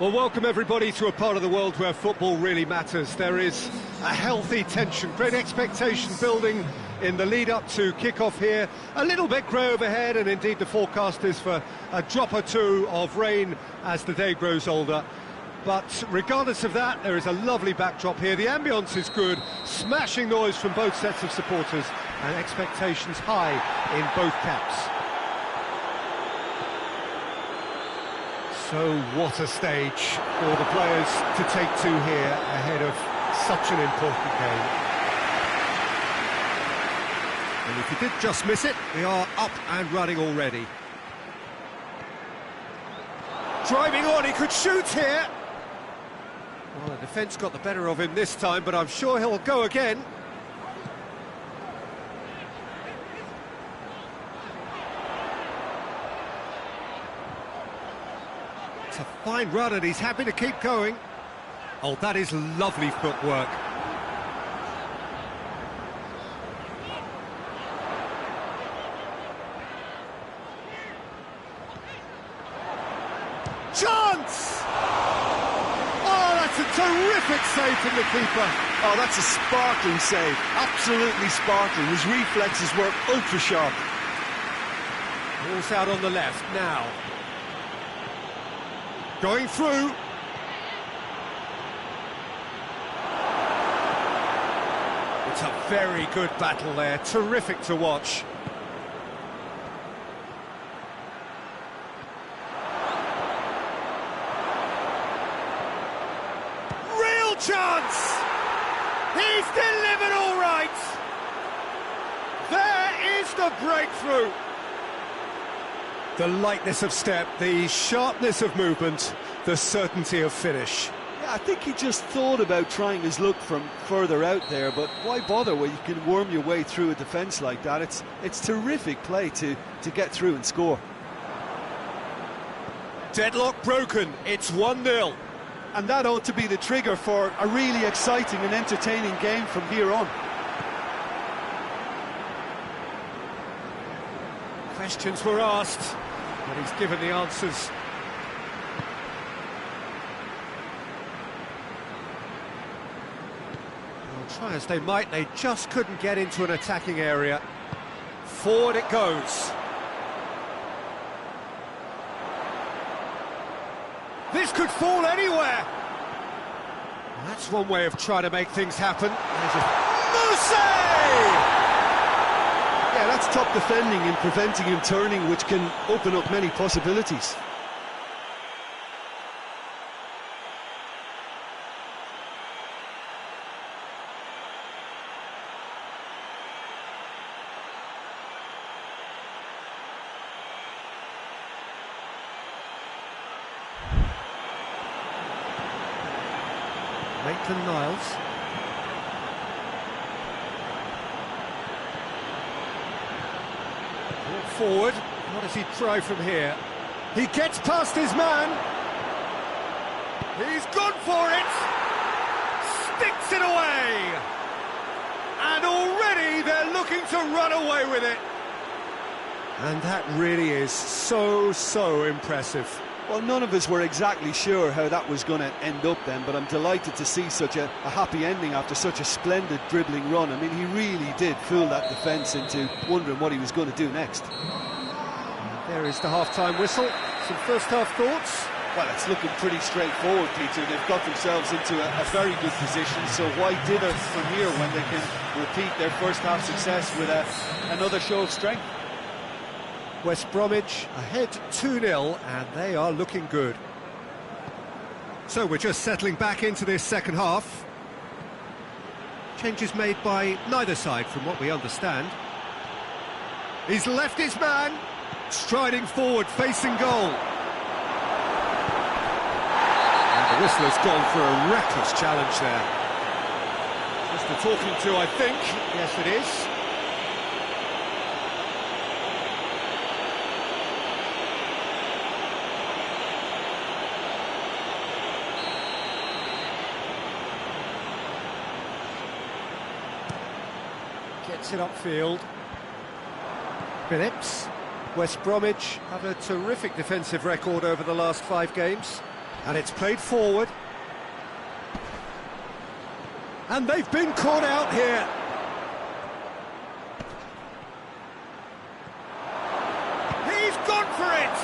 Well, welcome everybody to a part of the world where football really matters. There is a healthy tension, great expectation building in the lead-up to kick-off here. A little bit grey overhead, and indeed the forecast is for a drop or two of rain as the day grows older. But regardless of that, there is a lovely backdrop here. The ambience is good, smashing noise from both sets of supporters, and expectations high in both camps. So what a stage for the players to take to here ahead of such an important game. And if you did just miss it, they are up and running already. Driving on, he could shoot here. Well, the defence got the better of him this time, but I'm sure he'll go again. It's a fine run and he's happy to keep going. Oh, that is lovely footwork. Chance! Oh, that's a terrific save from the keeper. Oh, that's a sparkling save. Absolutely sparkling. His reflexes were ultra sharp. Ball's out on the left now. Going through. It's a very good battle there, terrific to watch. Real chance! He's delivered all right! There is the breakthrough! The lightness of step, the sharpness of movement, the certainty of finish. Yeah, I think he just thought about trying his luck from further out there, but why bother when you can worm your way through a defence like that? It's terrific play to get through and score. Deadlock broken, it's 1-0. And that ought to be the trigger for a really exciting and entertaining game from here on. Questions were asked, but he's given the answers. Well, try as they might, they just couldn't get into an attacking area. Forward it goes. This could fall anywhere. Well, that's one way of trying to make things happen. Mousse! Yeah, that's top defending and preventing him turning, which can open up many possibilities. Maitland-Niles. Forward, what does he try from here? He gets past his man. He's gone for it. Sticks it away. And already they're looking to run away with it. And that really is so impressive. Well, none of us were exactly sure how that was going to end up then, but I'm delighted to see such a happy ending after such a splendid dribbling run. I mean, he really did fool that defence into wondering what he was going to do next. There is the half-time whistle. Some first-half thoughts? Well, it's looking pretty straightforward, Peter. They've got themselves into a very good position, so why dither from here when they can repeat their first-half success with another show of strength? West Bromwich ahead 2-0, and they are looking good. So we're just settling back into this second half. Changes made by neither side, from what we understand. He's left his man, striding forward, facing goal. And the whistler's gone for a reckless challenge there. Just the talking to, I think. Yes, it is. Gets it upfield. Phillips. West Bromwich have a terrific defensive record over the last 5 games. And it's played forward. And they've been caught out here. He's gone for it!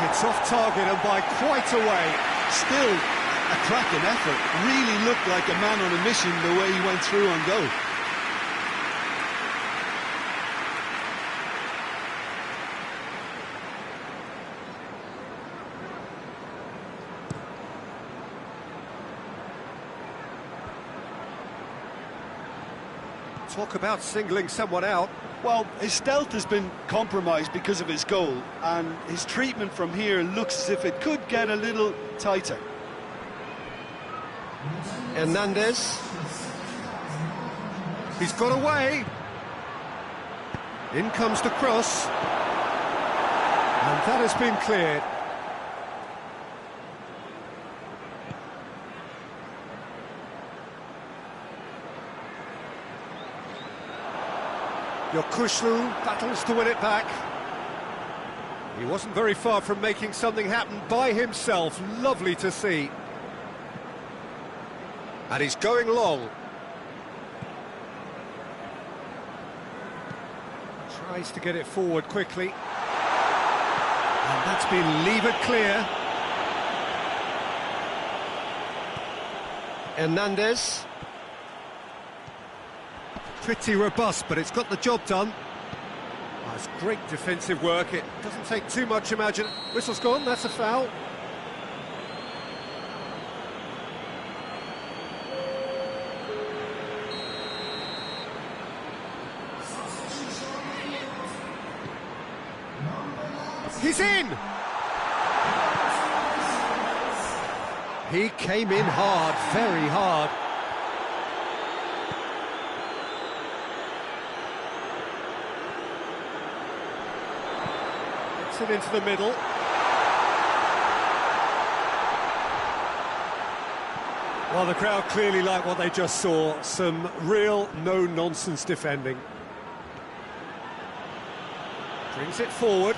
It's off target and by quite a way. Still a cracking effort. Really looked like a man on a mission the way he went through on goal. Talk about singling someone out. Well, his stealth has been compromised because of his goal, and his treatment from here looks as if it could get a little tighter. Hernandez. He's got away. In comes the cross. And that has been cleared. Yokushlu battles to win it back. He wasn't very far from making something happen by himself. Lovely to see. And he's going long. Tries to get it forward quickly. And that's been levered clear. Hernandez. Pretty robust, but it's got the job done. Oh, it's great defensive work. It doesn't take too much imagine. Whistle's gone, that's a foul. He's in! He came in hard, very hard. It into the middle. Well, the crowd clearly like what they just saw. Some real no-nonsense defending. Brings it forward.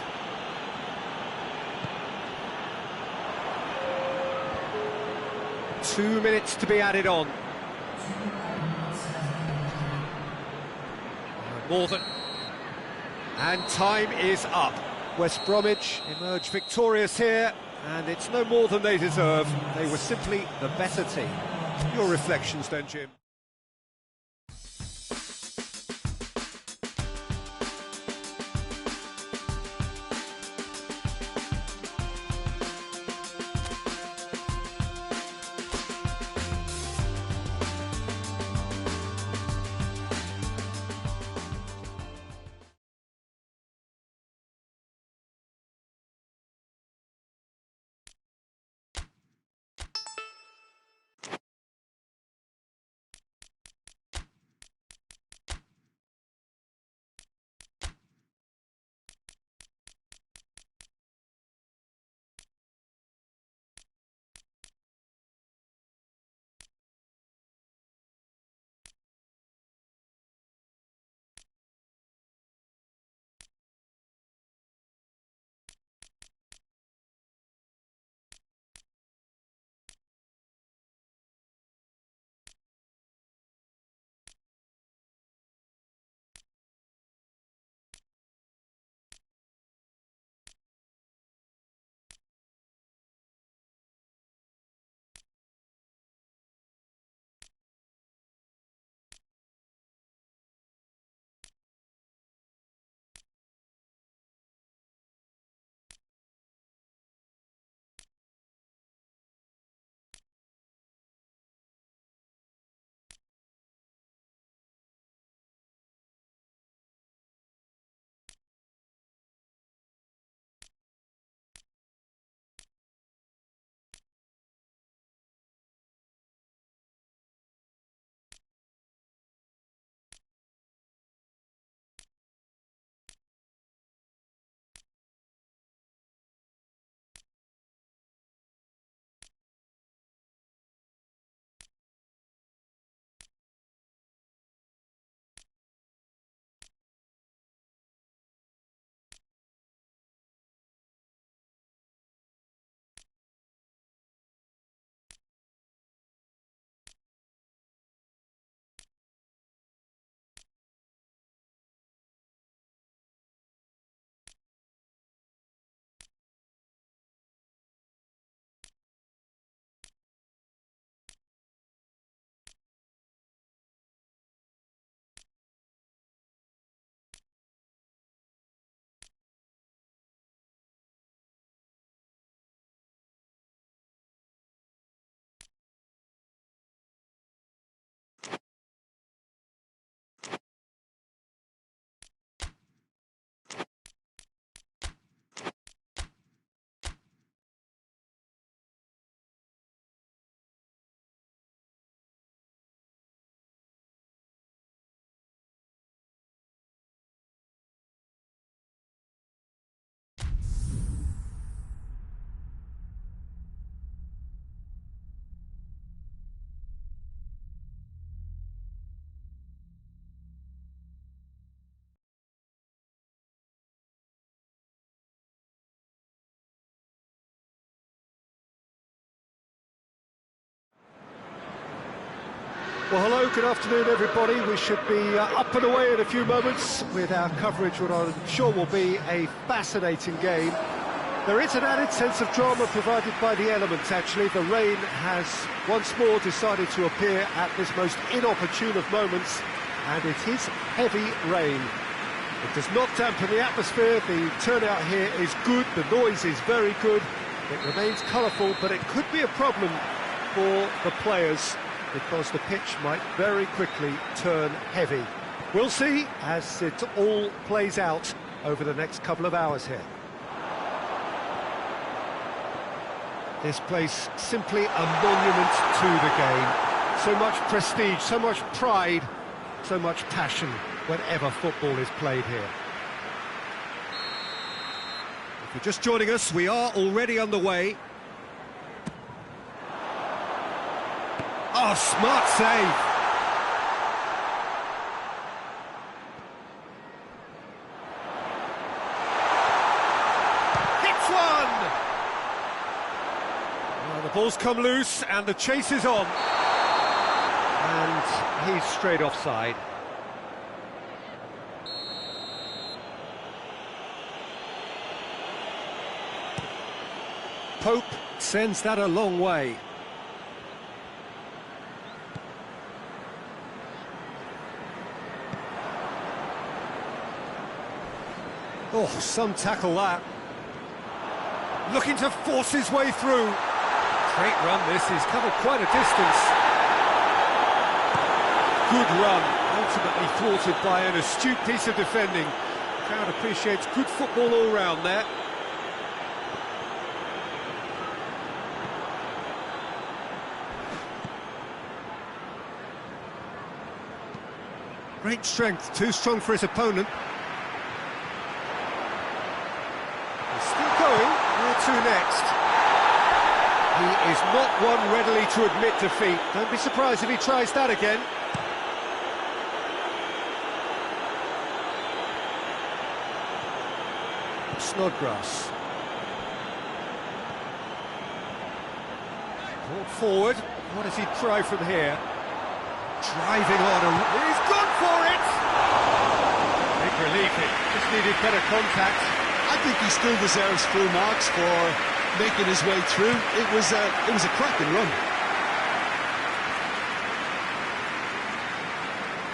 Two minutes to be added on. More than... And time is up. West Bromwich emerge victorious here, and it's no more than they deserve. They were simply the better team. Your reflections then, Jim? Well, hello, good afternoon, everybody. We should be up and away in a few moments with our coverage, what I'm sure will be a fascinating game. There is an added sense of drama provided by the elements, actually. The rain has once more decided to appear at this most inopportune of moments, and it is heavy rain. It does not dampen the atmosphere. The turnout here is good, the noise is very good. It remains colourful, but it could be a problem for the players, because the pitch might very quickly turn heavy. We'll see as it all plays out over the next couple of hours here. This place simply a monument to the game. So much prestige, so much pride, so much passion whenever football is played here. If you're just joining us, we are already underway. Oh, smart save. Hits one! Well, the ball's come loose and the chase is on. And he's straight offside. Pope sends that a long way. Oh, some tackle that. Looking to force his way through. Great run this, he's covered quite a distance. Good run, ultimately thwarted by an astute piece of defending. The crowd appreciates good football all round there. Great strength, too strong for his opponent. To next. He is not one readily to admit defeat. Don't be surprised if he tries that again. Snodgrass. Brought forward. What does he try from here? Driving on, and he's gone for it! Big relief, it just needed better contact. I think he still deserves full marks for making his way through. It was a cracking run.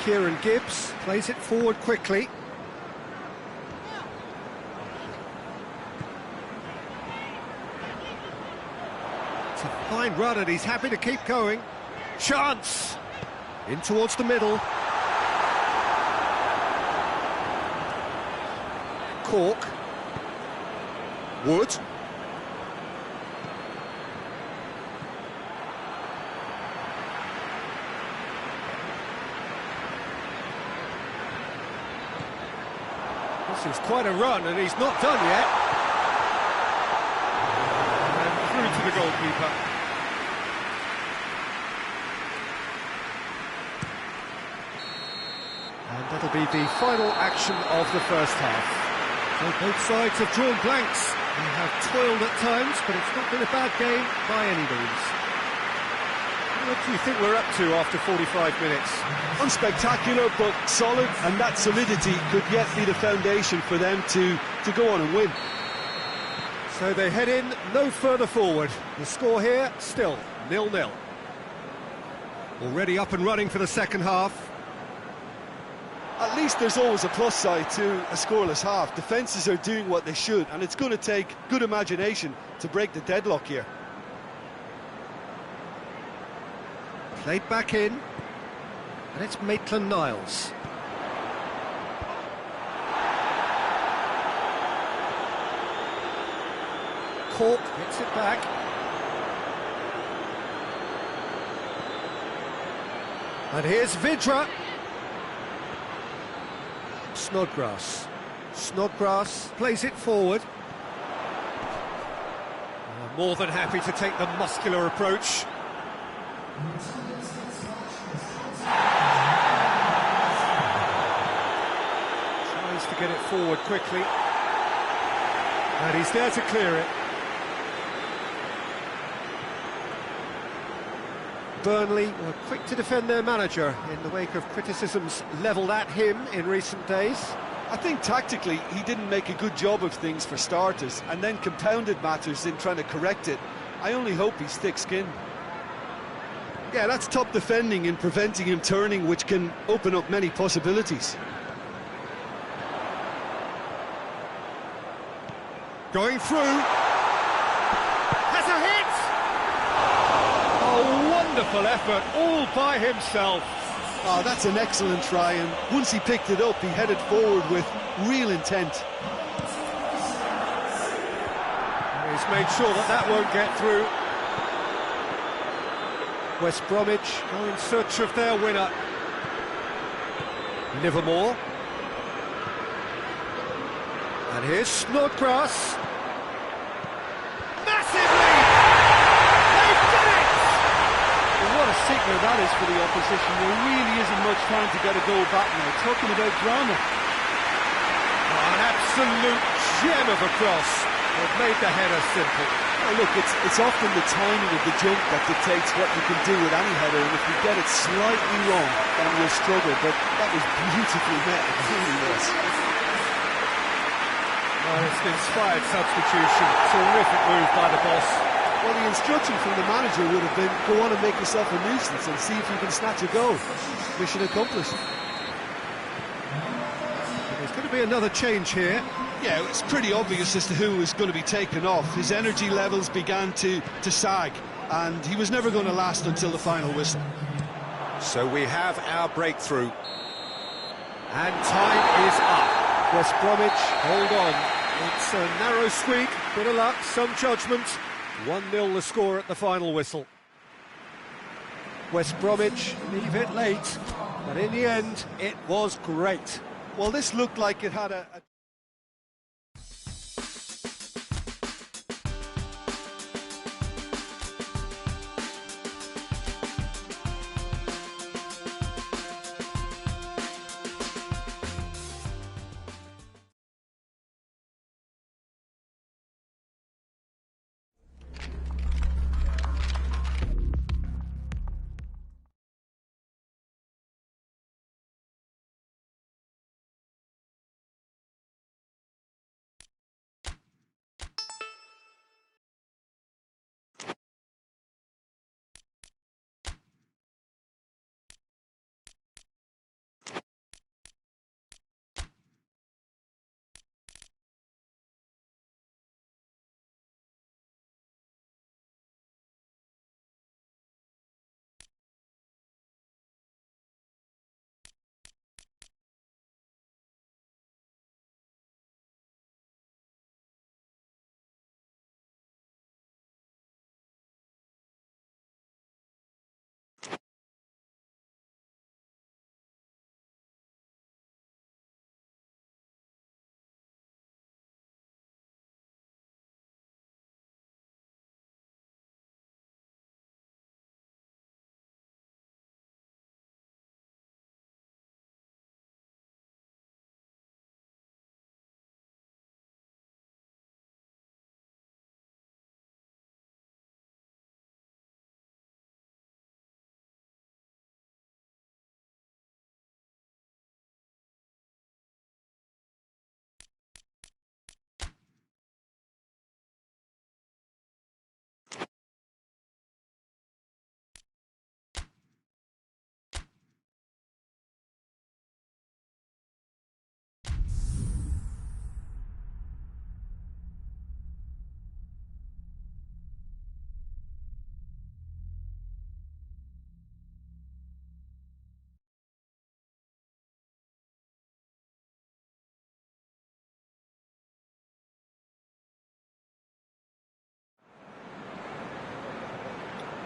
Kieran Gibbs plays it forward quickly. It's a fine run and he's happy to keep going. Chance! In towards the middle. Cork. Wood. This is quite a run, and he's not done yet. And through to the goalkeeper. And that'll be the final action of the first half. So both sides have drawn blanks. They have toiled at times, but it's not been a bad game by any means. What do you think we're up to after 45 minutes? Unspectacular, but solid, and that solidity could yet be the foundation for them to go on and win. So they head in no further forward. The score here, still 0-0. Already up and running for the second half. At least there's always a plus side to a scoreless half. Defences are doing what they should, and it's going to take good imagination to break the deadlock here. Played back in, and it's Maitland-Niles. Cork gets it back. And here's Vidra. Snodgrass. Snodgrass plays it forward. More than happy to take the muscular approach. Tries to get it forward quickly. And he's there to clear it. Burnley were quick to defend their manager in the wake of criticisms levelled at him in recent days. I think tactically he didn't make a good job of things for starters, and then compounded matters in trying to correct it. I only hope he's thick-skinned. Yeah, that's top defending in preventing him turning, which can open up many possibilities. Going through. Has a hit! Oh, wonderful effort, all by himself. Oh, that's an excellent try, and once he picked it up, he headed forward with real intent. He's made sure that that won't get through. West Bromwich go in search of their winner. Livermore. And here's Snodgrass. Massively! They've done it! Well, what a signal that is for the opposition. There really isn't much time to get a goal back now. Talking about drama. Oh, an absolute gem of a cross. They've made the header simple. Oh, look, it's often the timing of the jump that dictates what you can do with any header, and if you get it slightly wrong, then you'll struggle, but that was beautifully met, it really was. Oh, it's an inspired substitution. Terrific move by the boss. Well, the instruction from the manager would have been, go on and make yourself a nuisance and see if you can snatch a goal. Mission accomplished. There's going to be another change here. Yeah, it's pretty obvious as to who was going to be taken off. His energy levels began to sag, and he was never going to last until the final whistle. So we have our breakthrough. And time is up. West Bromwich, hold on. It's a narrow squeak, bit of luck, some judgment. 1-0 the score at the final whistle. West Bromwich leave it late, but in the end, it was great. Well, this looked like it had a...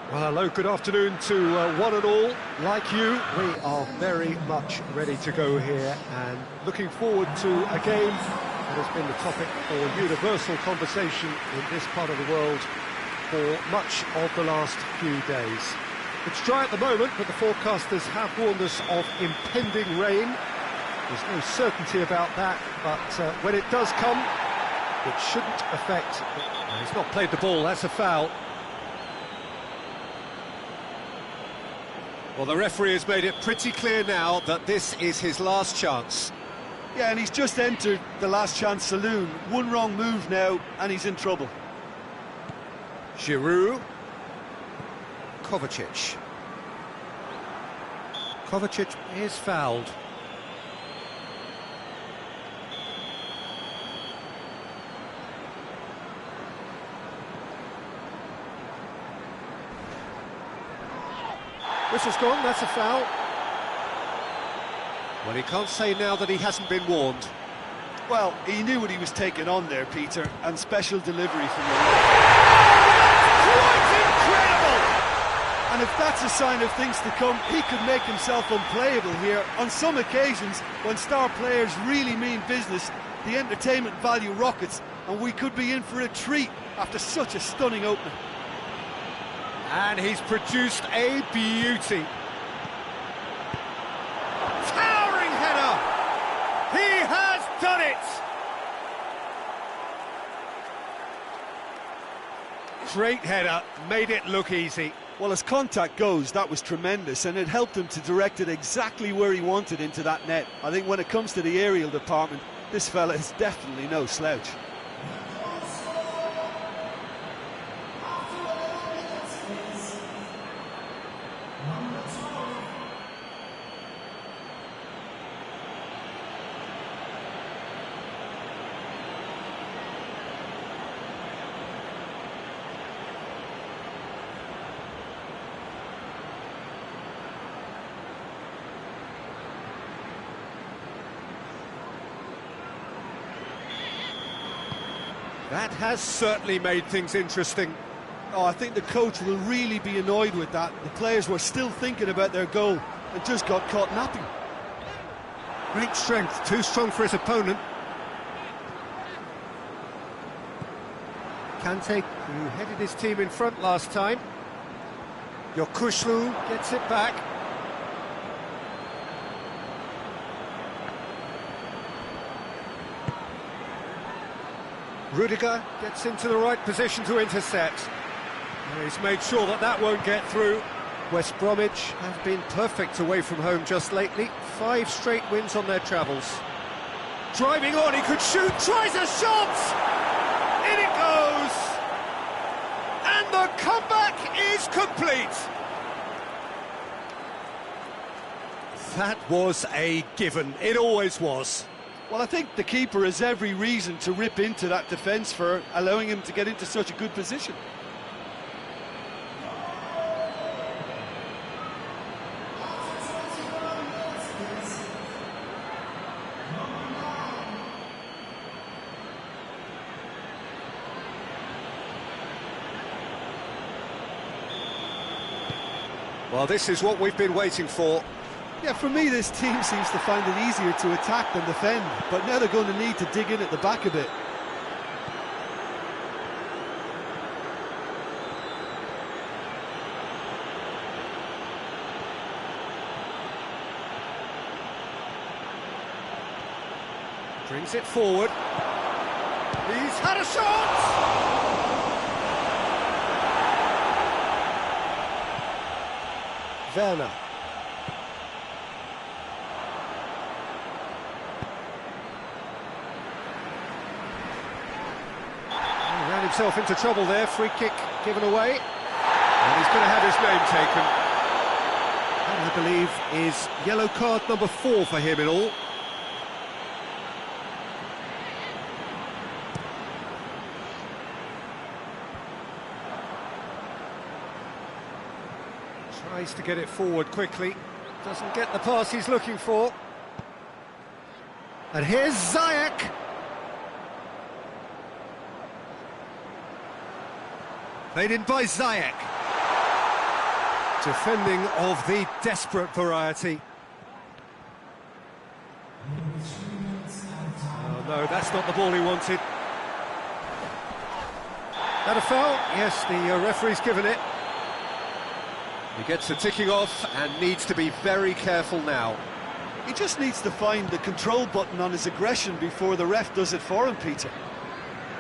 Well, hello, good afternoon to one and all. Like you, we are very much ready to go here and looking forward to a game that has been the topic for universal conversation in this part of the world for much of the last few days. It's dry at the moment, but the forecasters have warned us of impending rain. There's no certainty about that, but when it does come, it shouldn't affect... He's not played the ball, that's a foul. Well, the referee has made it pretty clear now that this is his last chance. Yeah, and he's just entered the last chance saloon. One wrong move now, and he's in trouble. Giroud. Kovacic. Kovacic is fouled. Whistle's gone, that's a foul. Well, he can't say now that he hasn't been warned. Well, he knew what he was taking on there, Peter, and special delivery from the Quite incredible! And if that's a sign of things to come, he could make himself unplayable here. On some occasions, when star players really mean business, the entertainment value rockets, and we could be in for a treat after such a stunning opening. And he's produced a beauty. Towering header! He has done it! Great header, made it look easy. Well, as contact goes, that was tremendous, and it helped him to direct it exactly where he wanted into that net. I think when it comes to the aerial department, this fella is definitely no slouch. That has certainly made things interesting. Oh, I think the coach will really be annoyed with that. The players were still thinking about their goal and just got caught napping. Great strength, too strong for his opponent. Kante, who headed his team in front last time. Yokushlu gets it back. Rudiger gets into the right position to intercept. And he's made sure that that won't get through. West Bromwich have been perfect away from home just lately. 5 straight wins on their travels. Driving on, he could shoot, tries a shot! In it goes! And the comeback is complete! That was a given, it always was. Well, I think the keeper has every reason to rip into that defence for allowing him to get into such a good position. Well, this is what we've been waiting for. Yeah, for me, this team seems to find it easier to attack than defend, but now they're going to need to dig in at the back a bit. Brings it forward. He's had a shot! Werner. He ran himself into trouble there, free kick given away. And he's going to have his name taken. That, I believe, is yellow card number 4 for him in all. Tries to get it forward quickly, doesn't get the pass he's looking for. And here's Ziyech. Played in by Ziyech. Defending of the desperate variety. Oh no, that's not the ball he wanted. That a foul? Yes, the referee's given it. He gets the ticking off and needs to be very careful now. He just needs to find the control button on his aggression before the ref does it for him, Peter.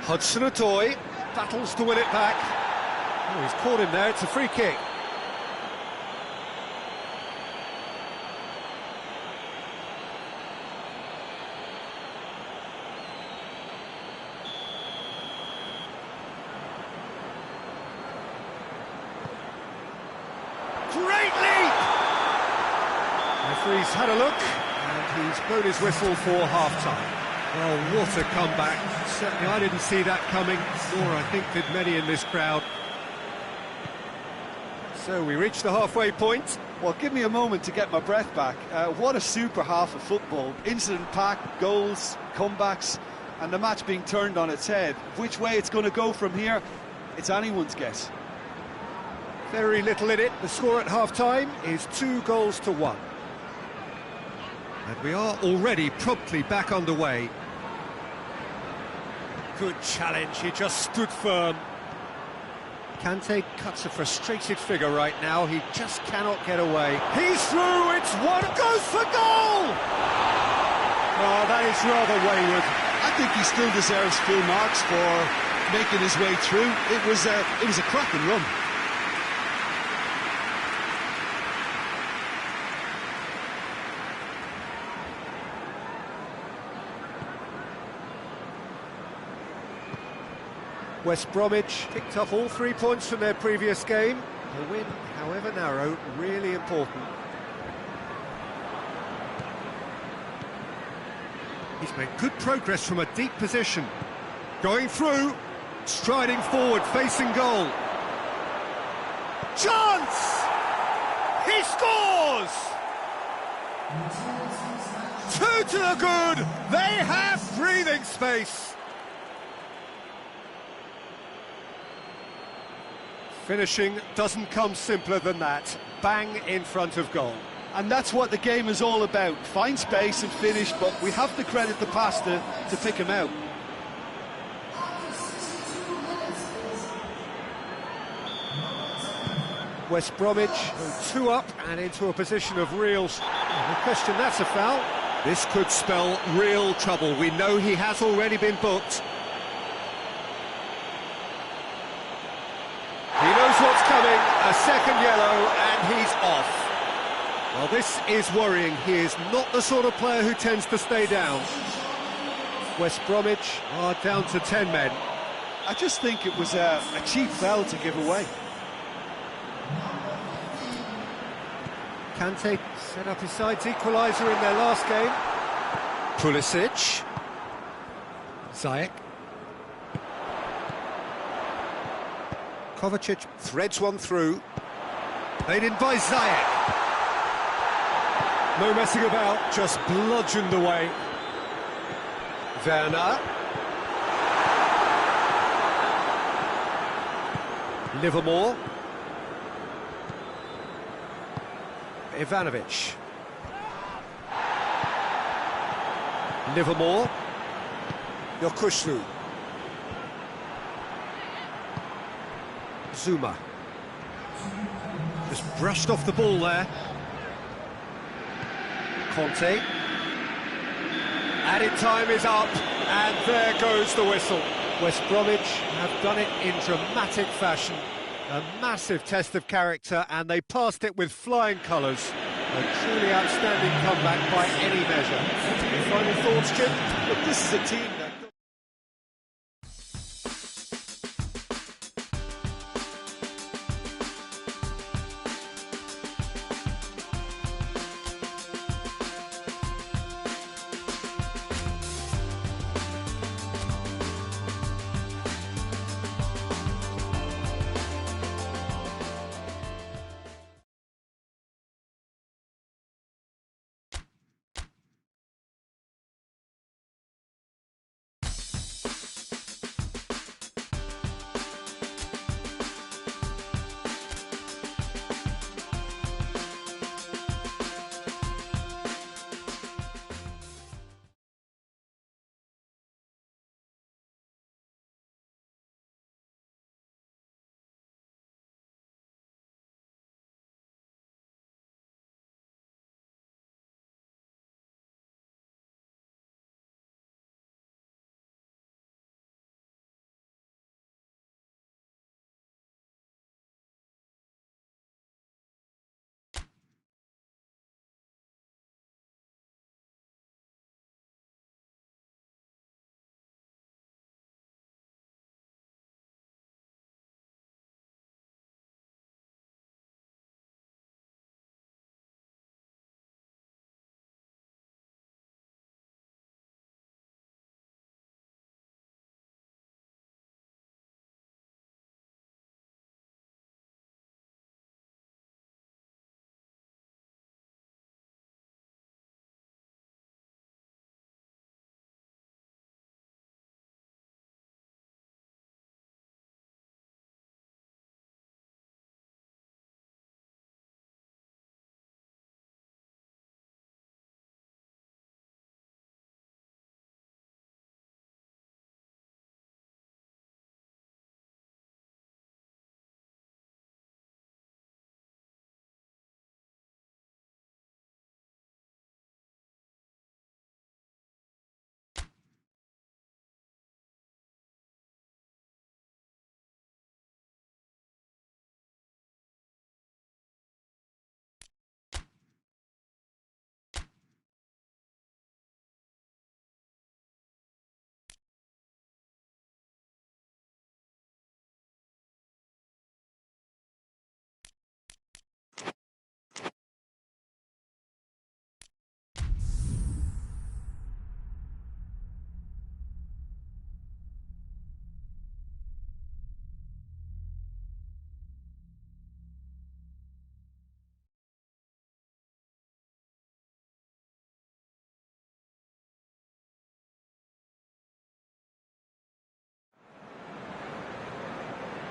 Hudson-Odoi battles to win it back. Oh, he's caught him there, it's a free kick. referee's had a look, and he's blown his whistle for half-time. Well, what a comeback. Certainly I didn't see that coming, nor I think did many in this crowd. So we reach the halfway point. Well, give me a moment to get my breath back. What a super half of football. Incident-packed, goals, comebacks, and the match being turned on its head. Which way it's going to go from here, it's anyone's guess. Very little in it. The score at half-time is 2-1. And we are already promptly back underway. Good challenge, he just stood firm. Kante cuts a frustrated figure right now, he just cannot get away. He's through, it's one, goes for goal! Oh, that is rather wayward. I think he still deserves full marks for making his way through. It was a cracking run. West Bromwich picked up all 3 points from their previous game. The win, however narrow, really important. He's made good progress from a deep position. Going through, striding forward, facing goal. Chance! He scores! 2 to the good! They have breathing space! Finishing doesn't come simpler than that. Bang in front of goal. And that's what the game is all about. Find space and finish, but we have to credit the pasta to pick him out. West Bromwich 2 up and into a position of real... No question, that's a foul. This could spell real trouble. We know he has already been booked. He knows what's coming, a second yellow, and he's off. Well, this is worrying. He is not the sort of player who tends to stay down. West Bromwich are down to 10 men. I just think it was a cheap foul to give away. Kante set up his side's equaliser in their last game. Pulisic. Ziyech. Kovacic threads one through. Played in by Ziyech. No messing about, just bludgeoned away. Werner. Livermore. Ivanovic. Livermore. Yokushlu. Zuma. Just brushed off the ball there. Conte. Added time is up, and there goes the whistle. West Bromwich have done it in dramatic fashion. A massive test of character, and they passed it with flying colours. A truly outstanding comeback by any measure. Any final thoughts, Jim? Look, this is a team that...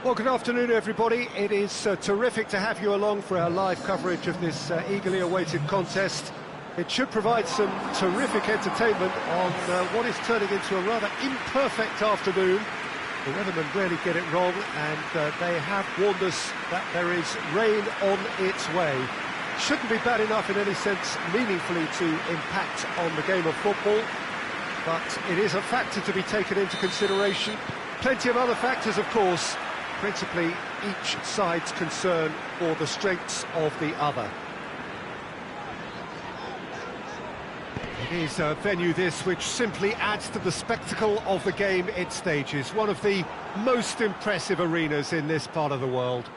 Well, good afternoon, everybody. It is terrific to have you along for our live coverage of this eagerly awaited contest. It should provide some terrific entertainment on what is turning into a rather imperfect afternoon. The weathermen really get it wrong, and they have warned us that there is rain on its way. Shouldn't be bad enough in any sense meaningfully to impact on the game of football, but it is a factor to be taken into consideration. Plenty of other factors, of course, principally each side's concern for the strengths of the other. It is a venue this which simply adds to the spectacle of the game it stages, one of the most impressive arenas in this part of the world.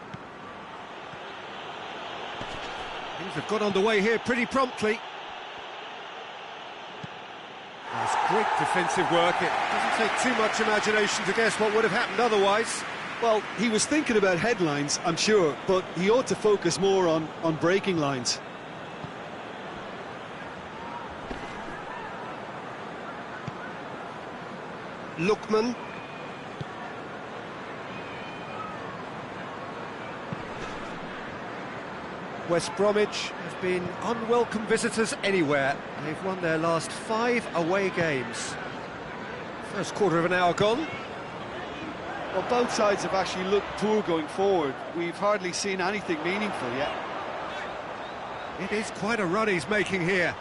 Things have got underway here pretty promptly. That's great defensive work. It doesn't take too much imagination to guess what would have happened otherwise. Well, he was thinking about headlines, I'm sure, but he ought to focus more on breaking lines. Lookman. West Bromwich have been unwelcome visitors anywhere. They've won their last 5 away games. First quarter of an hour gone. Well, both sides have actually looked poor going forward. We've hardly seen anything meaningful yet. It is quite a run he's making here.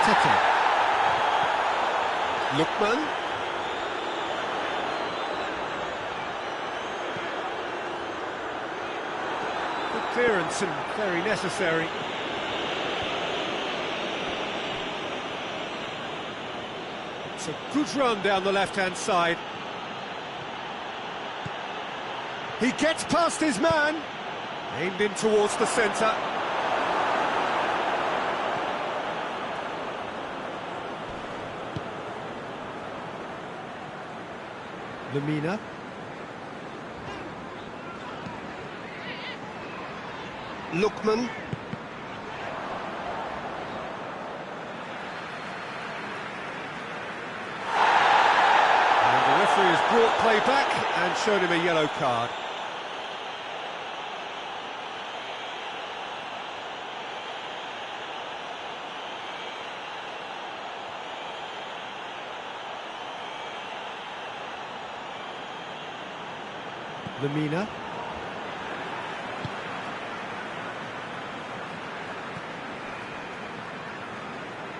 Tete. Lookman. Good clearance and very necessary. It's a good run down the left-hand side. He gets past his man. Aimed in towards the centre. Lemina. Lookman. And the referee has brought play back and shown him a yellow card. Lemina.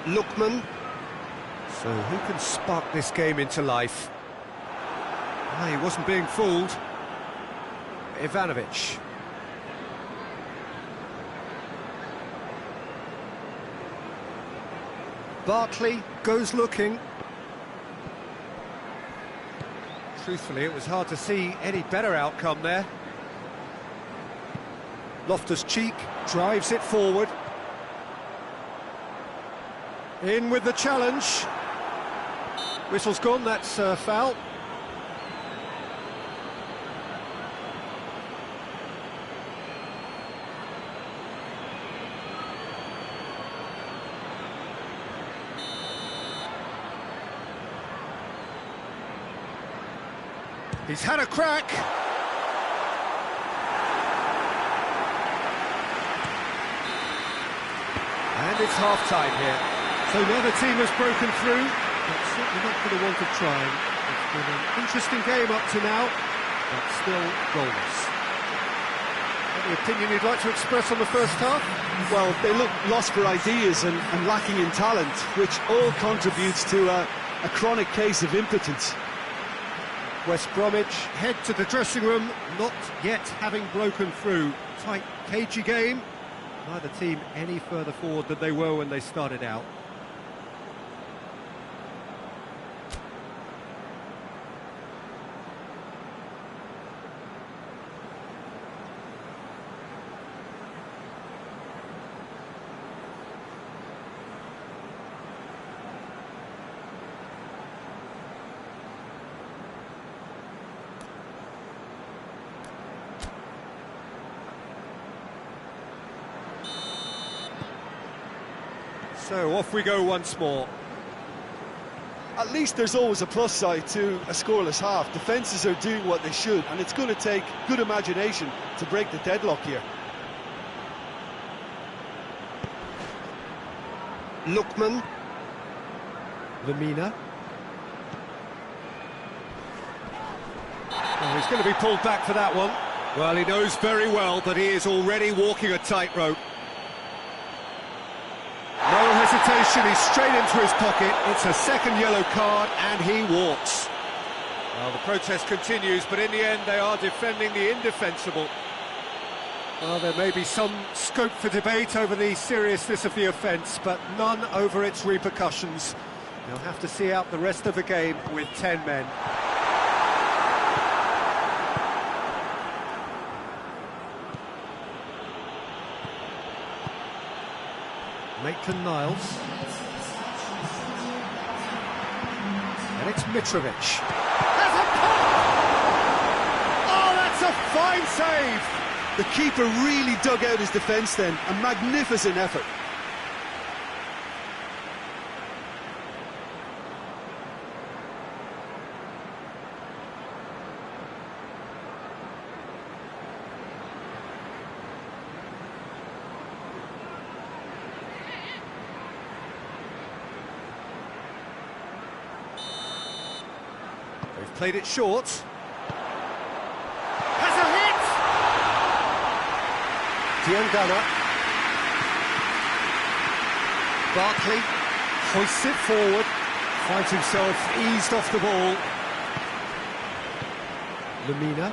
Lookman. So who can spark this game into life? Ah, he wasn't being fooled. Ivanovic. Bartley goes looking. Truthfully, it was hard to see any better outcome there. Loftus-Cheek drives it forward. In with the challenge. Whistle's gone, that's foul. He's had a crack. And it's half-time here. So neither team has broken through, but certainly not for the want of trying. It's been an interesting game up to now, but still goalless. Any opinion you'd like to express on the first half? Well, they look lost for ideas and lacking in talent, which all contributes to a chronic case of impotence. West Bromwich head to the dressing room, not yet having broken through. Tight, cagey game. Neither team any further forward than they were when they started out. So off we go once more. at least there's always a plus side to a scoreless half. Defences are doing what they should, and it's going to take good imagination to break the deadlock here. Lookman. Lemina. Oh, he's going to be pulled back for that one. Well, he knows very well that he is already walking a tightrope. No hesitation, he's straight into his pocket. It's a second yellow card, and he walks. Well, the protest continues, but in the end, they are defending the indefensible. Well, there may be some scope for debate over the seriousness of the offence, but none over its repercussions. They'll have to see out the rest of the game with 10 men. Maitland-Niles. And it's Mitrovic. Has a pop! Oh, that's a fine save! The keeper really dug out his defence then. A magnificent effort. They've played it short. Has a hit! Diangana. Barkley hoists it forward, finds himself eased off the ball. Lemina.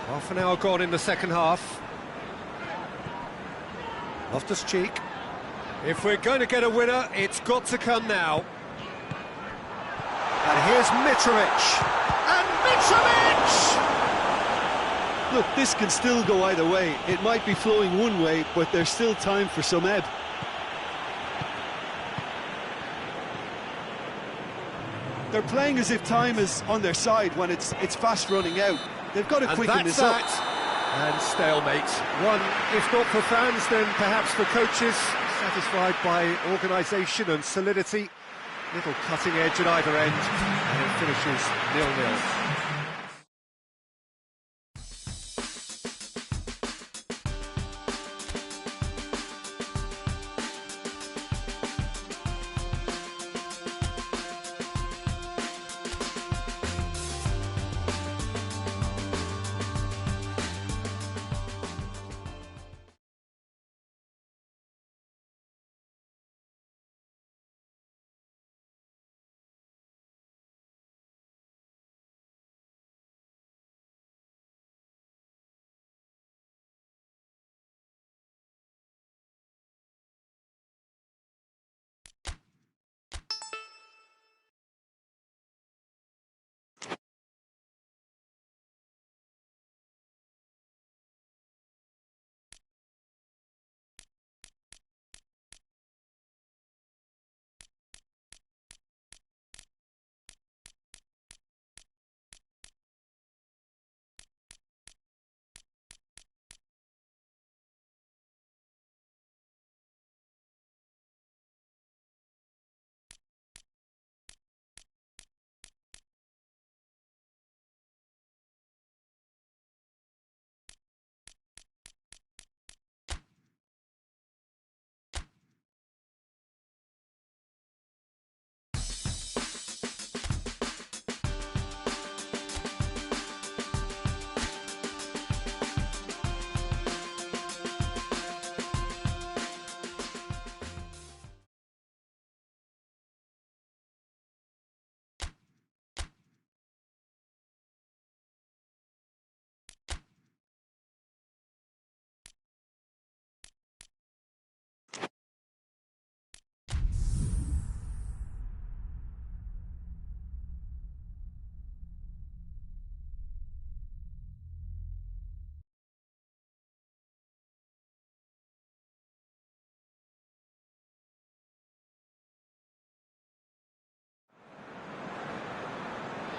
Half an hour gone in the second half. Loftus-Cheek. If we're going to get a winner, it's got to come now. And here's Mitrovic. And Mitrovic! Look, this can still go either way. It might be flowing one way, but there's still time for some ebb. They're playing as if time is on their side when it's fast running out. They've got to quicken this up. And stalemate. One, if not for fans, then perhaps for coaches, satisfied by organisation and solidity. Little cutting edge at either end, and it finishes 0-0.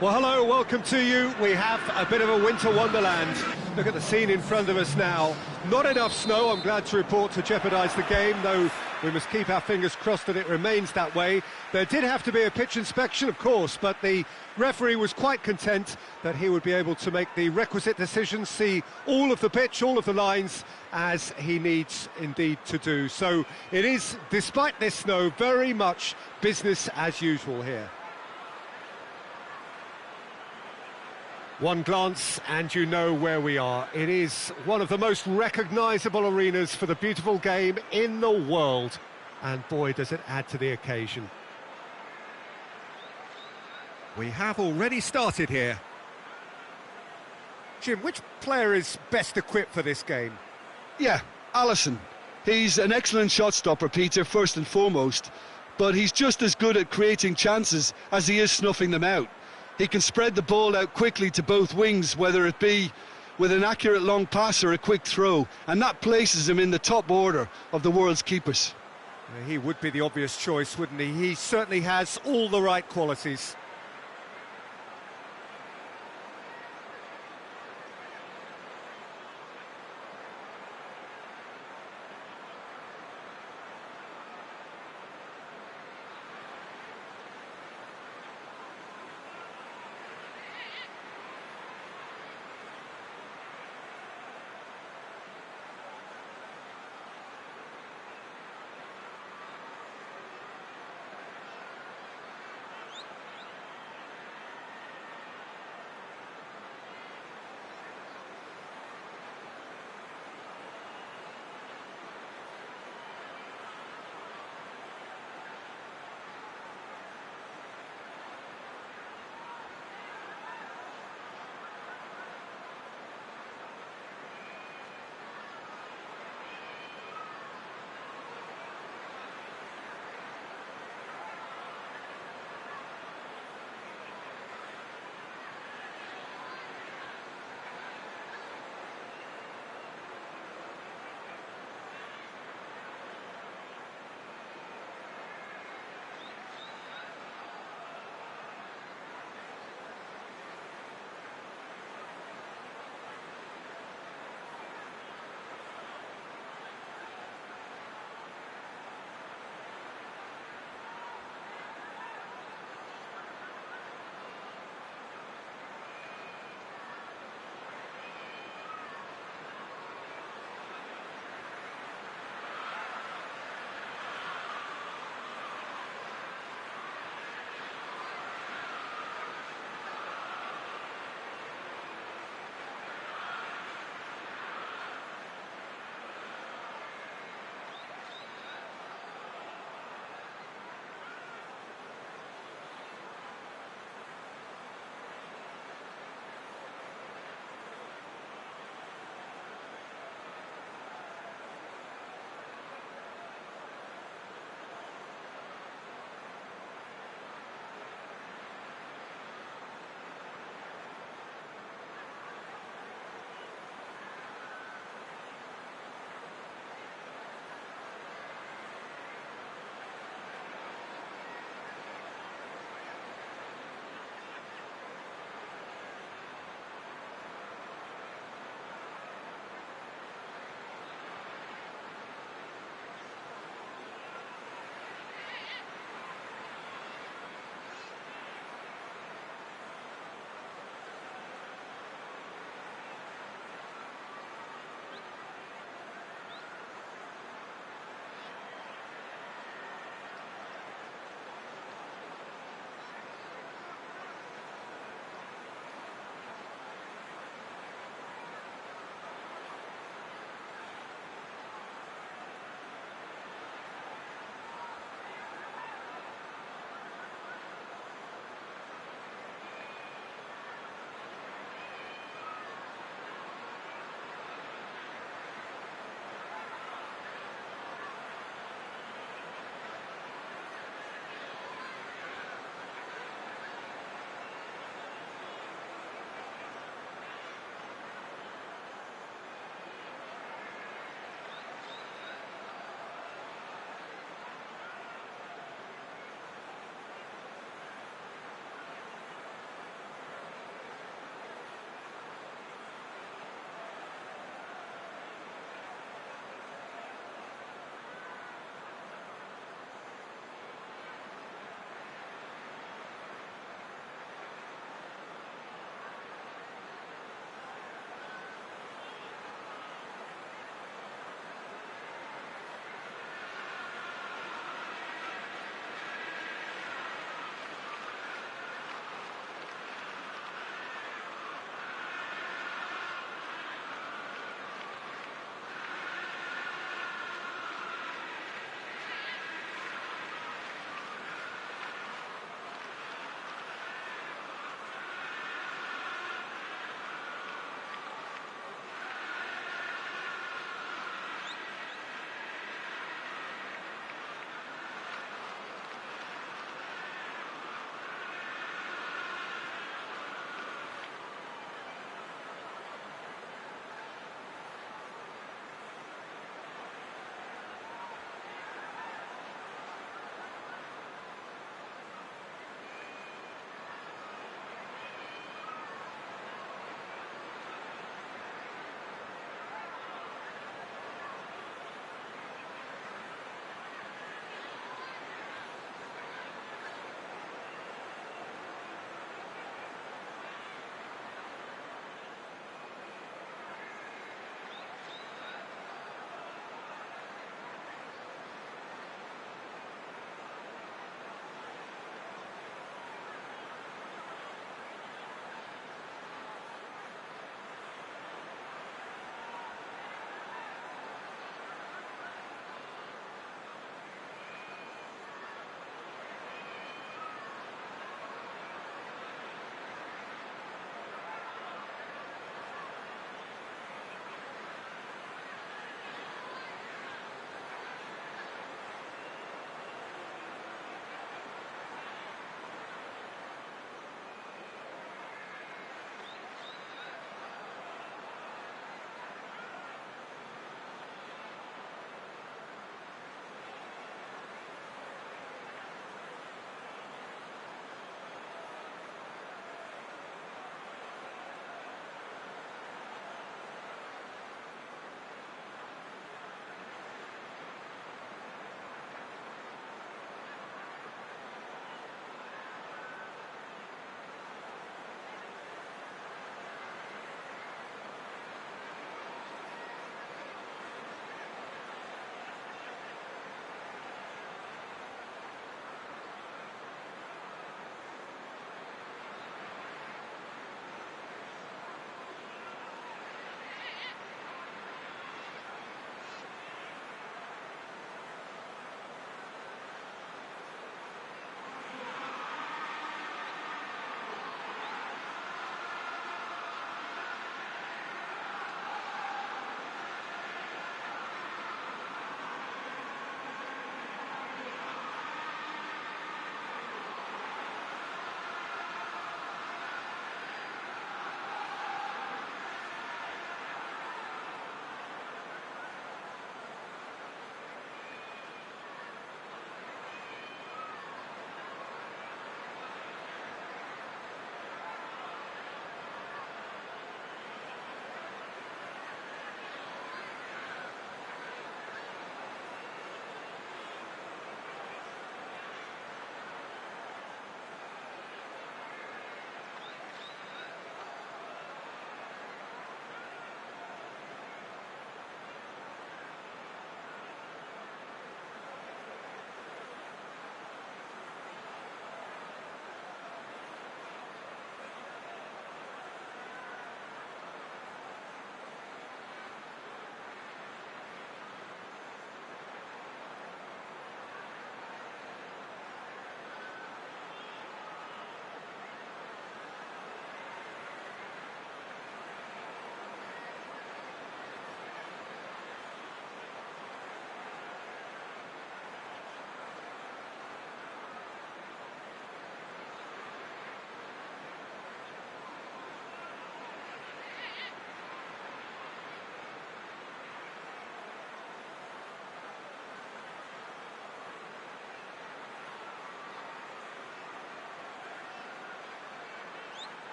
Well, hello, welcome to you. We have a bit of a winter wonderland. Look at the scene in front of us now. Not enough snow, I'm glad to report, to jeopardise the game, though We must keep our fingers crossed that it remains that way. There did have to be a pitch inspection, of course, but the referee was quite content that he would be able to make the requisite decisions, see all of the pitch, all of the lines, as he needs indeed to do. So it is, despite this snow, very much business as usual here. One glance and you know where we are. It is one of the most recognisable arenas for the beautiful game in the world. And boy, does it add to the occasion. We have already started here. Jim, which player is best equipped for this game? Yeah, Alisson. He's an excellent shot stopper, Peter, first and foremost. But he's just as good at creating chances as he is snuffing them out. He can spread the ball out quickly to both wings, whether it be with an accurate long pass or a quick throw, and that places him in the top order of the world's keepers. He would be the obvious choice, wouldn't he? He certainly has all the right qualities.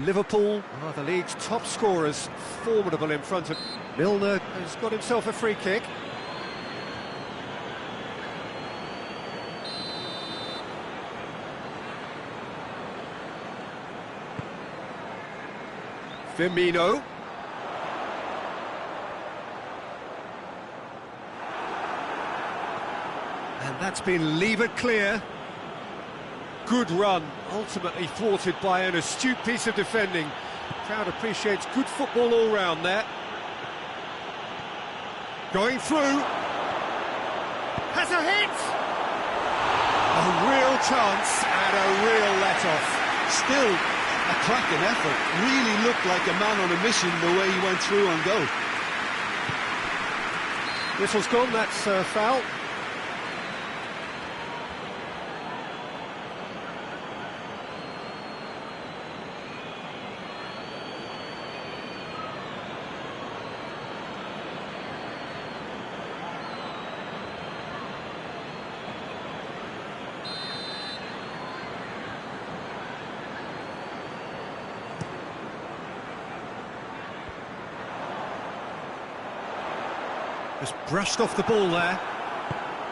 Liverpool are the league's top scorers, formidable in front of... Milner has got himself a free kick. Firmino. And that's been levered clear. Good run, ultimately thwarted by an astute piece of defending. Crowd appreciates good football all round there. Going through. Has a hit! A real chance and a real let-off. Still a cracking effort. Really looked like a man on a mission the way he went through on goal. Whistle's gone, that's a foul. Just brushed off the ball there.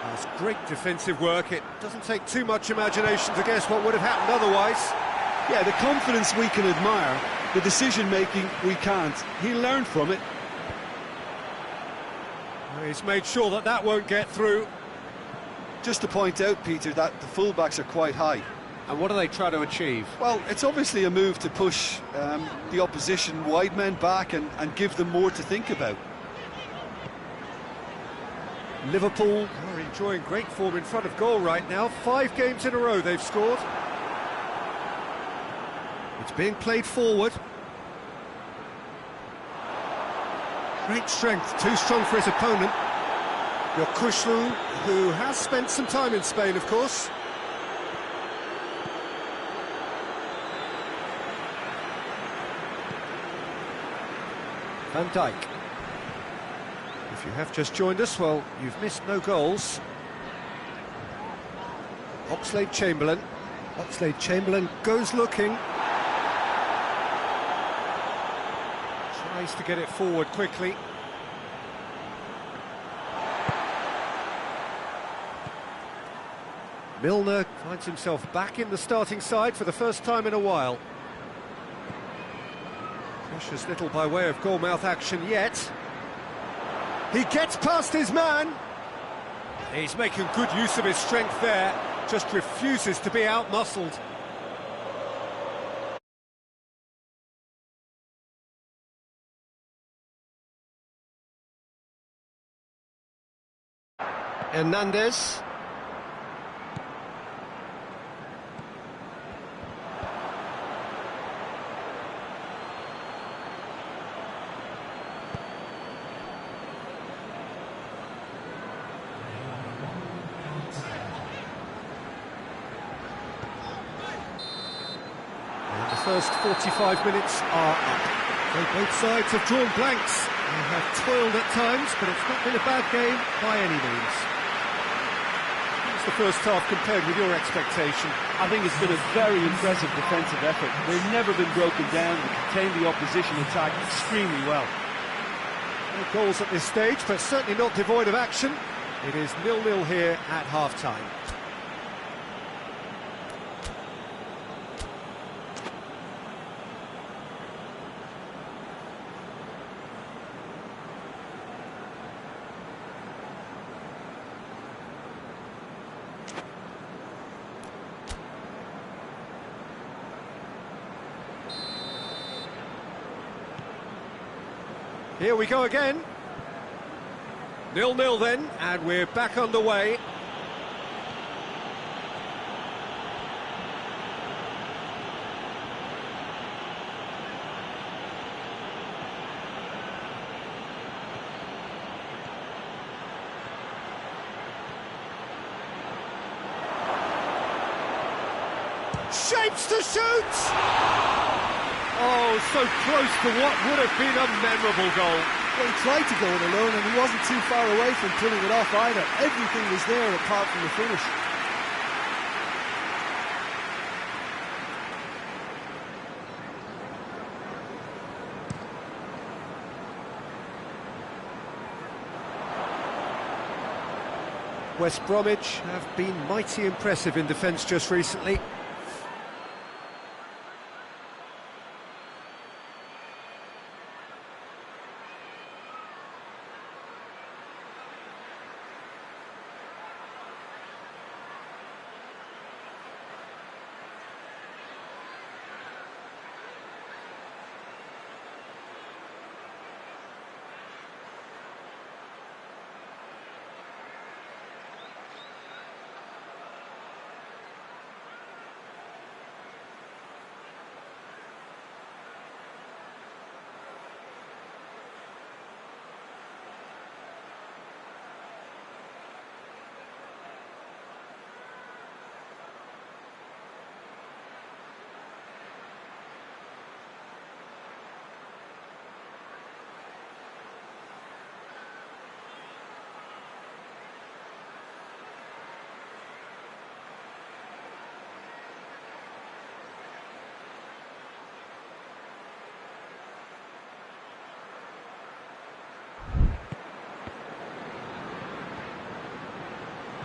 That's great defensive work. It doesn't take too much imagination to guess what would have happened otherwise. Yeah, the confidence we can admire, the decision-making we can't. He learned from it. He's made sure that that won't get through. Just to point out, Peter, that the full-backs are quite high. And what do they try to achieve? Well, it's obviously a move to push the opposition wide men back and give them more to think about. Liverpool are enjoying great form in front of goal right now. 5 games in a row they've scored. It's being played forward. Great strength, too strong for his opponent. Yokushlu, who has spent some time in Spain, of course. Van Dijk. If you have just joined us, well, you've missed no goals. Oxlade-Chamberlain. Oxlade-Chamberlain goes looking. Tries to get it forward quickly. Milner finds himself back in the starting side for the first time in a while. Precious little by way of goalmouth action yet. He gets past his man. He's making good use of his strength there, just refuses to be out-muscled. Hernandez. First 45 minutes are up. So both sides have drawn blanks. They have toiled at times, but it's not been a bad game by any means. How's the first half compared with your expectation? I think it's been a very impressive defensive effort. They've never been broken down and contained the opposition attack extremely well. No goals at this stage, but certainly not devoid of action. It is 0-0 here at half-time. Here we go again. 0-0 then, and we're back underway. Shapes to shoot! Oh, so close to what would have been a memorable goal. Well, he tried to go it alone and he wasn't too far away from pulling it off either. Everything was there apart from the finish. West Bromwich have been mighty impressive in defence just recently.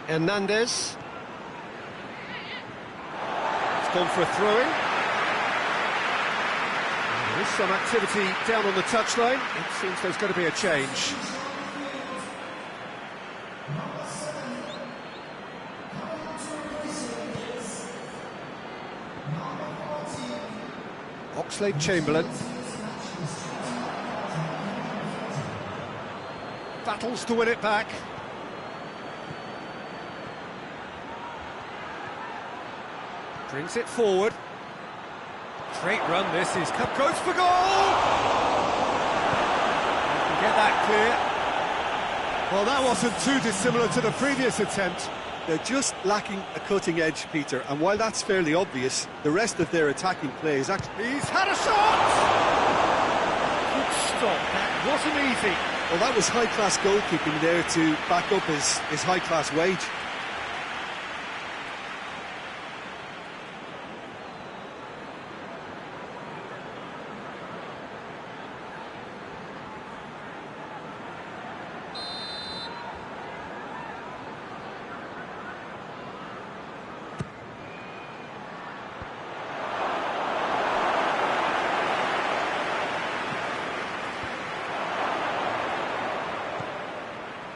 Hernandez. It's gone for a throw-in. There is some activity down on the touchline. It seems there's going to be a change. Oxlade-Chamberlain. Battles to win it back. Brings it forward. Great run this is. Goes for goal! Get that clear. Well, that wasn't too dissimilar to the previous attempt. They're just lacking a cutting edge, Peter, and while that's fairly obvious, the rest of their attacking play is actually... He's had a shot! Good stop, that wasn't easy. Well, that was high-class goalkeeping there to back up his high-class wage.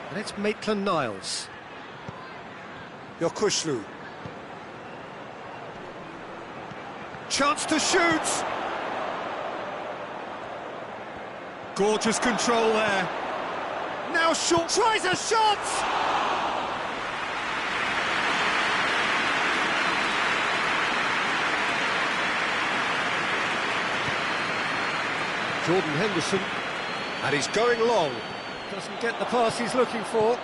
And it's Maitland-Niles. Yokushlu. Chance to shoot! Gorgeous control there. Now short, tries a shot! Jordan Henderson, and he's going long. Doesn't get the pass he's looking for.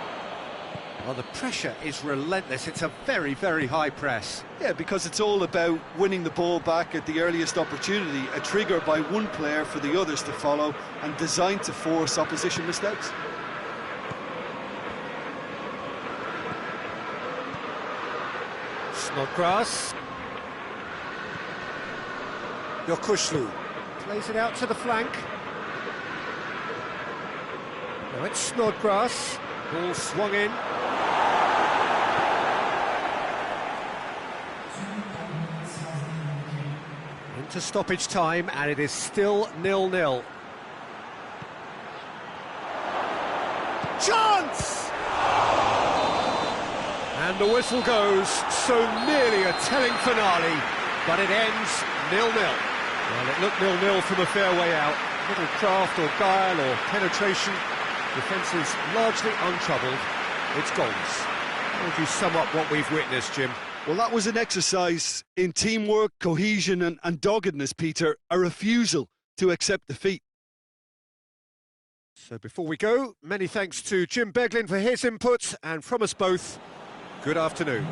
Well, the pressure is relentless. It's a very, very high press. Yeah, because it's all about winning the ball back at the earliest opportunity, a trigger by one player for the others to follow, and designed to force opposition mistakes. Snodgrass. Yokushlu plays it out to the flank. Now it's Snodgrass. Ball swung in. Into stoppage time, and it is still 0-0. Chance! And the whistle goes, so nearly a telling finale, but it ends 0-0. Well, it looked 0-0 from a fair way out. Little craft or guile or penetration. Defence is largely untroubled. It's goals. How would you sum up what we've witnessed, Jim? Well, that was an exercise in teamwork, cohesion and doggedness, Peter. A refusal to accept defeat. So before we go, many thanks to Jim Beglin for his input, and from us both, good afternoon.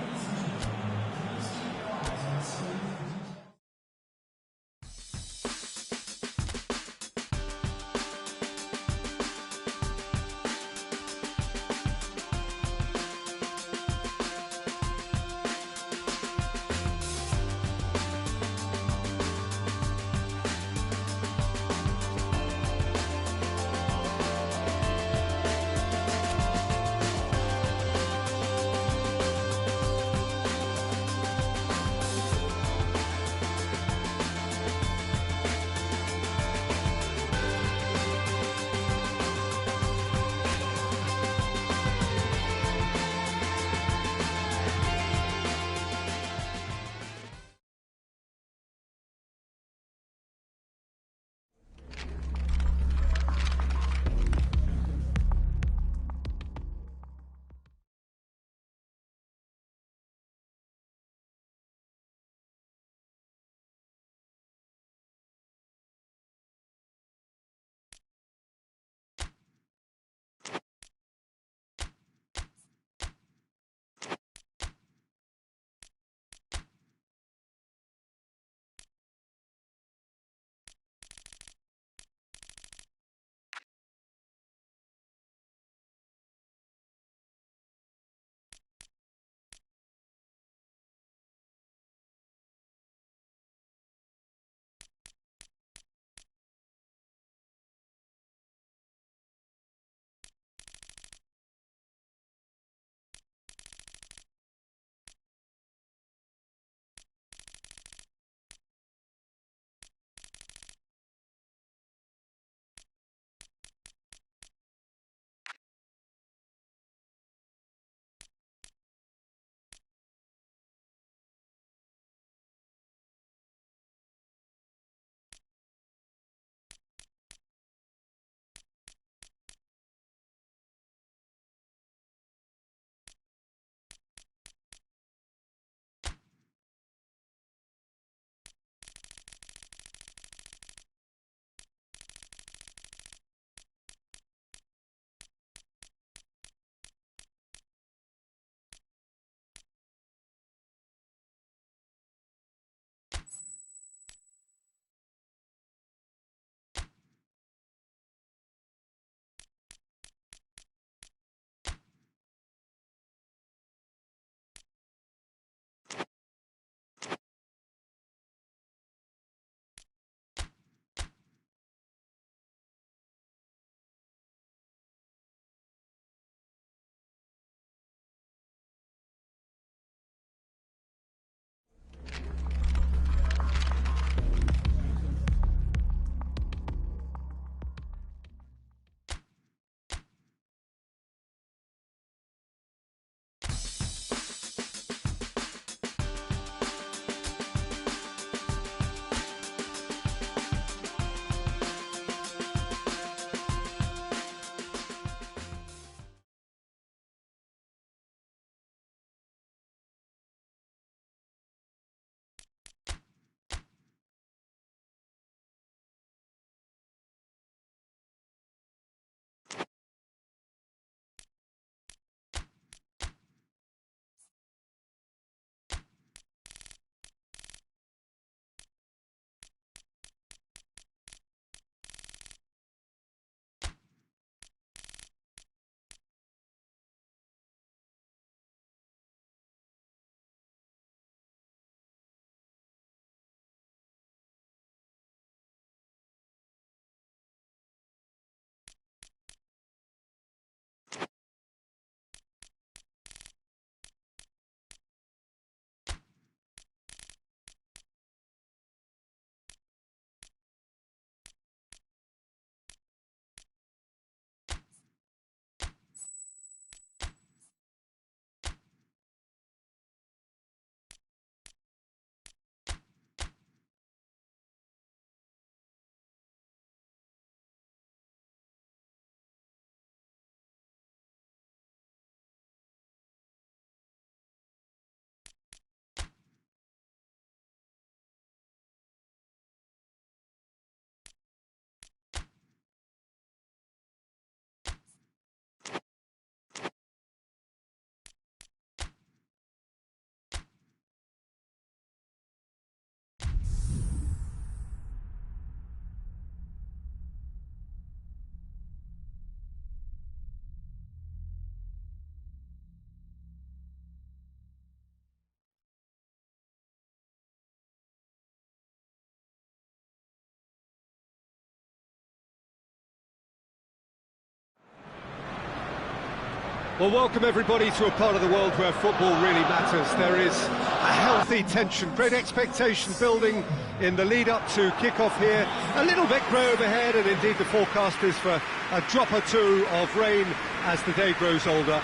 Well, welcome everybody to a part of the world where football really matters. There is a healthy tension, great expectation building in the lead-up to kick-off here. A little bit grey overhead, and indeed the forecast is for a drop or two of rain as the day grows older.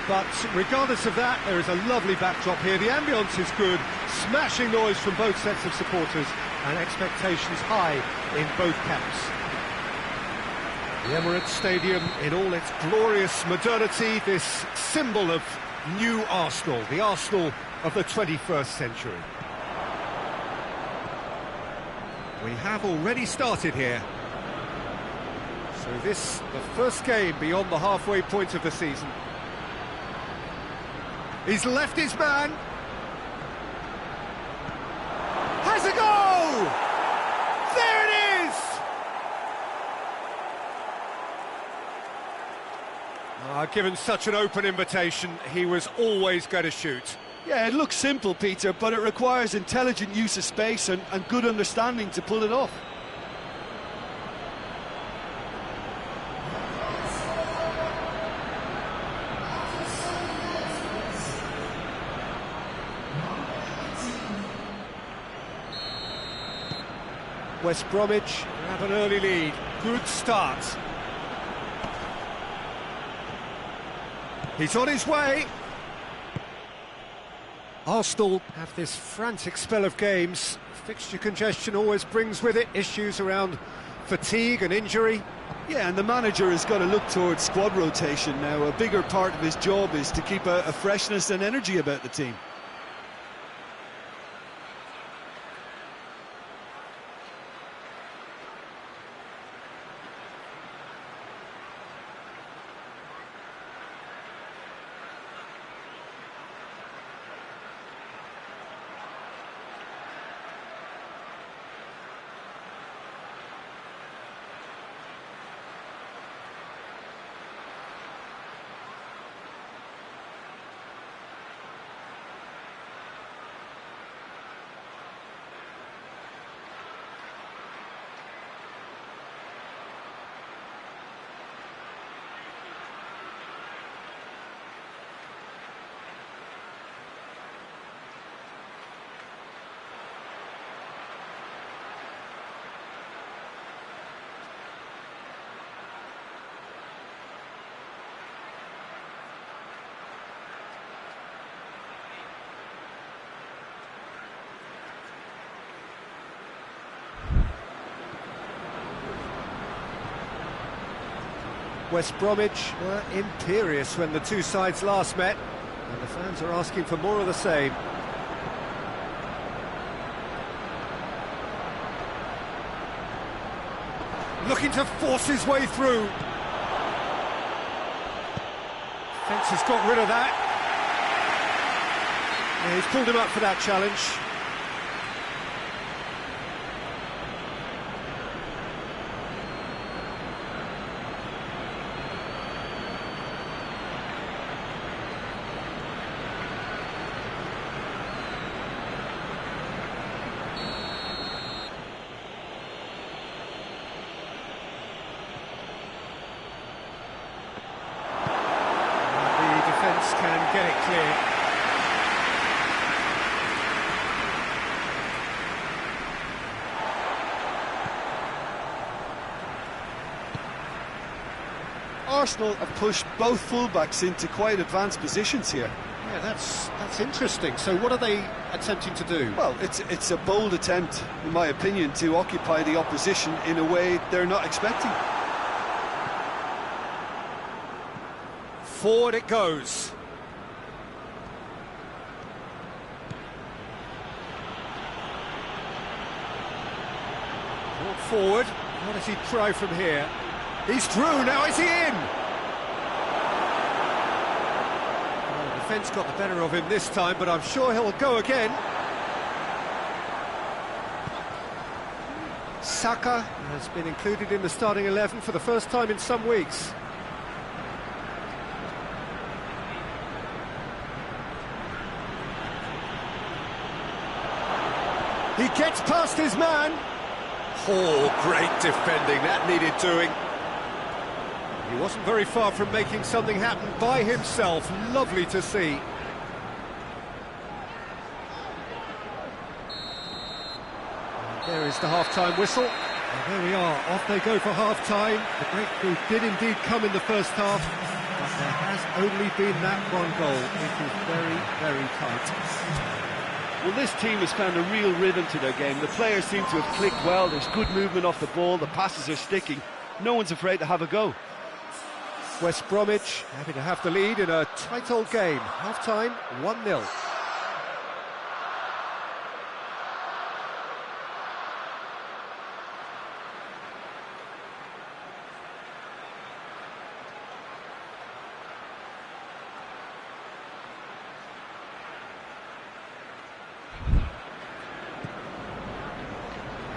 But regardless of that, there is a lovely backdrop here. The ambience is good, smashing noise from both sets of supporters, and expectations high in both camps. The Emirates Stadium in all its glorious modernity, this symbol of new Arsenal, the Arsenal of the 21st century. We have already started here. So this, the first game beyond the halfway point of the season. He's left his man. Has a goal! There it is! Given such an open invitation, he was always going to shoot. Yeah, it looks simple, Peter, but it requires intelligent use of space and good understanding to pull it off. West Bromwich have an early lead. Good start. He's on his way. Arsenal have this frantic spell of games. Fixture congestion always brings with it issues around fatigue and injury. Yeah, and the manager has got to look towards squad rotation now. A bigger part of his job is to keep a freshness and energy about the team. West Bromwich were imperious when the two sides last met, and the fans are asking for more of the same. Looking to force his way through. Fence has got rid of that. Yeah, he's pulled him up for that challenge. Can get it clear. Arsenal have pushed both fullbacks into quite advanced positions here. Yeah, that's interesting. So what are they attempting to do? Well, it's a bold attempt, in my opinion, to occupy the opposition in a way they're not expecting. Forward it goes. Brought forward. What does he try from here? He's through, now is he in? Well, the defence got the better of him this time, but I'm sure he'll go again. Saka has been included in the starting 11 for the first time in some weeks. He gets past his man. Oh, great defending, that needed doing. He wasn't very far from making something happen by himself. Lovely to see. And there is the half-time whistle. And there we are, off they go for half-time. The breakthrough did indeed come in the first half, but there has only been that one goal. It is very, very tight. Well, this team has found a real rhythm to their game. The players seem to have clicked well. There's good movement off the ball. The passes are sticking. No one's afraid to have a go. West Bromwich happy to have the lead in a tight old game. Half-time, 1-0.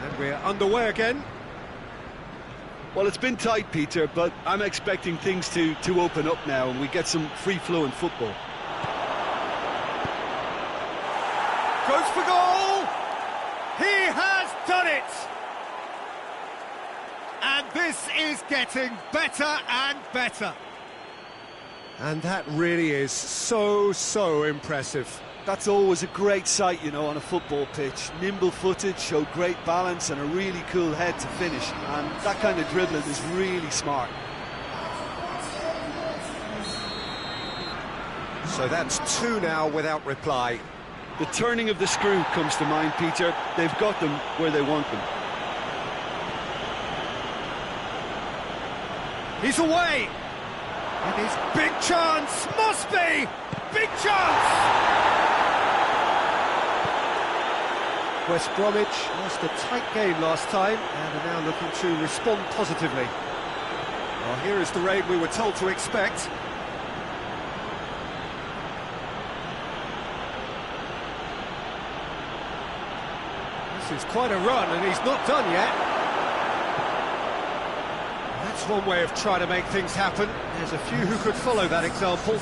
And we're underway again. Well, it's been tight, Peter, but I'm expecting things to open up now and we get some free-flowing football. Goes for goal! He has done it! And this is getting better and better. And that really is so impressive. That's always a great sight, you know, on a football pitch. Nimble-footed, showed great balance and a really cool head to finish. And that kind of dribbling is really smart. So that's 2 now without reply. The turning of the screw comes to mind, Peter. They've got them where they want them. He's away! And his big chance must be! Big chance! West Bromwich lost a tight game last time and are now looking to respond positively. Well, here is the rain we were told to expect. This is quite a run and he's not done yet. That's one way of trying to make things happen. There's a few who could follow that example.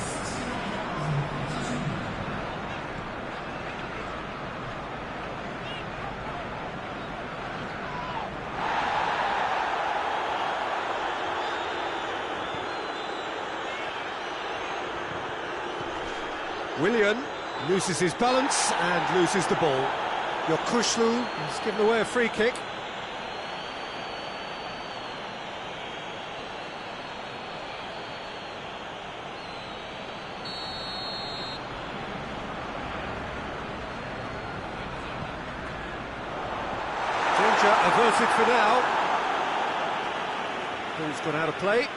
Willian loses his balance and loses the ball. Yokushlu has given away a free kick. Danger averted for now. Ball's gone out of play.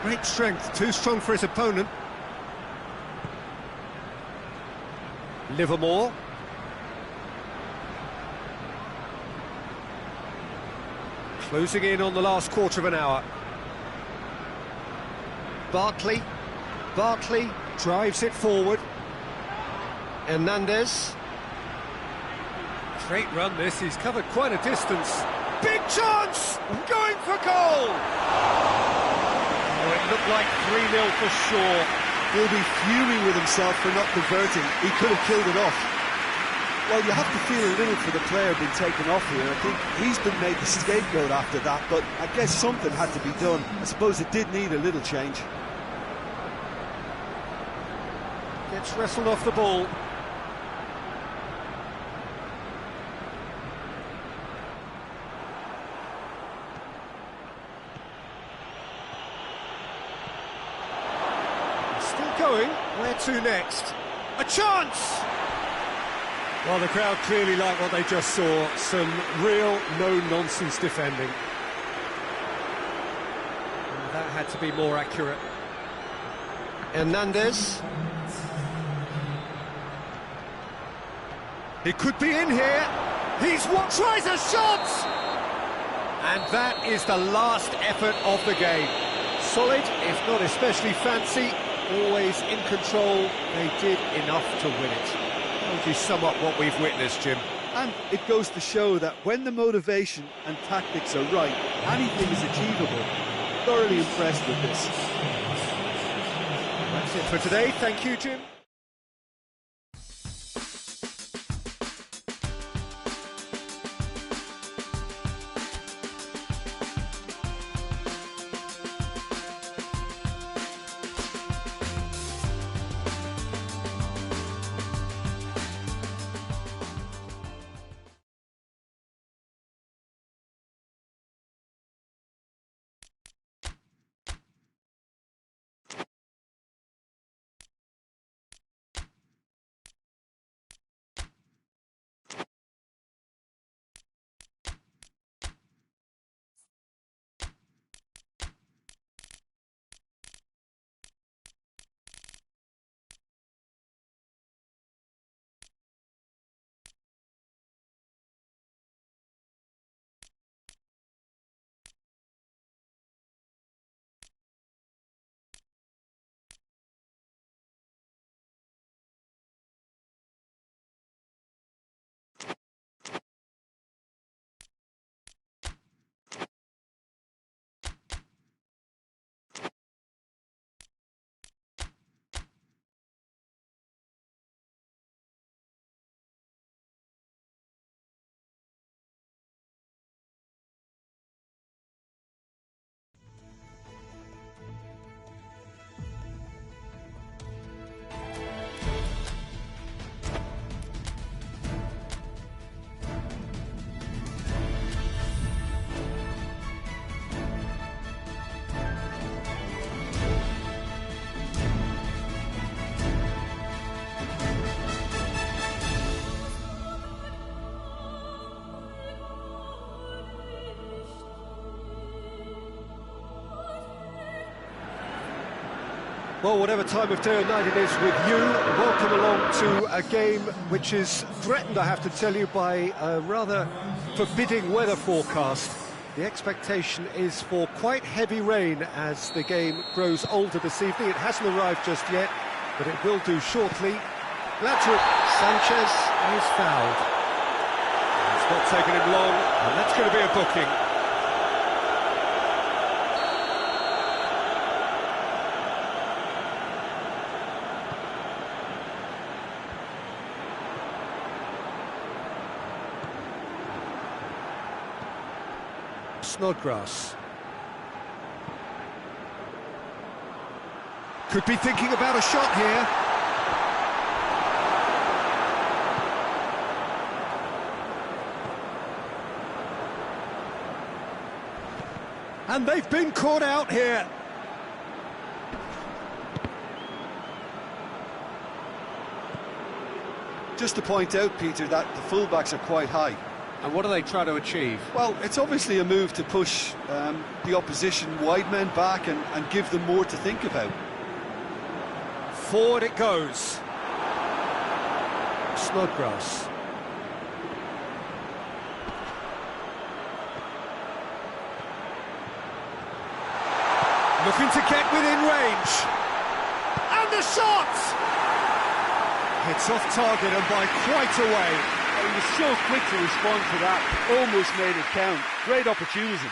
Great strength, too strong for his opponent. Livermore. Closing in on the last quarter of an hour. Barkley drives it forward. Hernandez. Great run this, he's covered quite a distance. Big chance! Going for goal! Oh, it looked like 3-0 for sure. He'll be fuming with himself for not converting. He could have killed it off. Well, you have to feel a little for the player being taken off here. I think he's been made the scapegoat after that, but I guess something had to be done. I suppose it did need a little change. Gets wrestled off the ball. Still going. Where to next? A chance! Well, the crowd clearly like what they just saw. Some real no-nonsense defending. And that had to be more accurate. Hernandez. He could be in here. He's what tries a shot! And that is the last effort of the game. Solid, if not especially fancy, always in control. They did enough to win it. How would you sum up what we've witnessed, Jim? And it goes to show that when the motivation and tactics are right, anything is achievable. Thoroughly impressed with this. That's it for today. Thank you, Jim. Well, whatever time of day or night it is with you, welcome along to a game which is threatened, I have to tell you, by a rather forbidding weather forecast. The expectation is for quite heavy rain as the game grows older this evening. It hasn't arrived just yet, but it will do shortly. Sanchez is fouled. It's not taken him long, and that's going to be a booking. Snodgrass. Could be thinking about a shot here. And they've been caught out here. Just to point out, Peter, that the fullbacks are quite high. And what are they trying to achieve? Well, it's obviously a move to push the opposition wide men back and give them more to think about. Forward it goes. Snodgrass. Looking to get within range. And the shot! It's off target and by quite a way. He was so quick to respond to that, almost made it count. Great opportunity.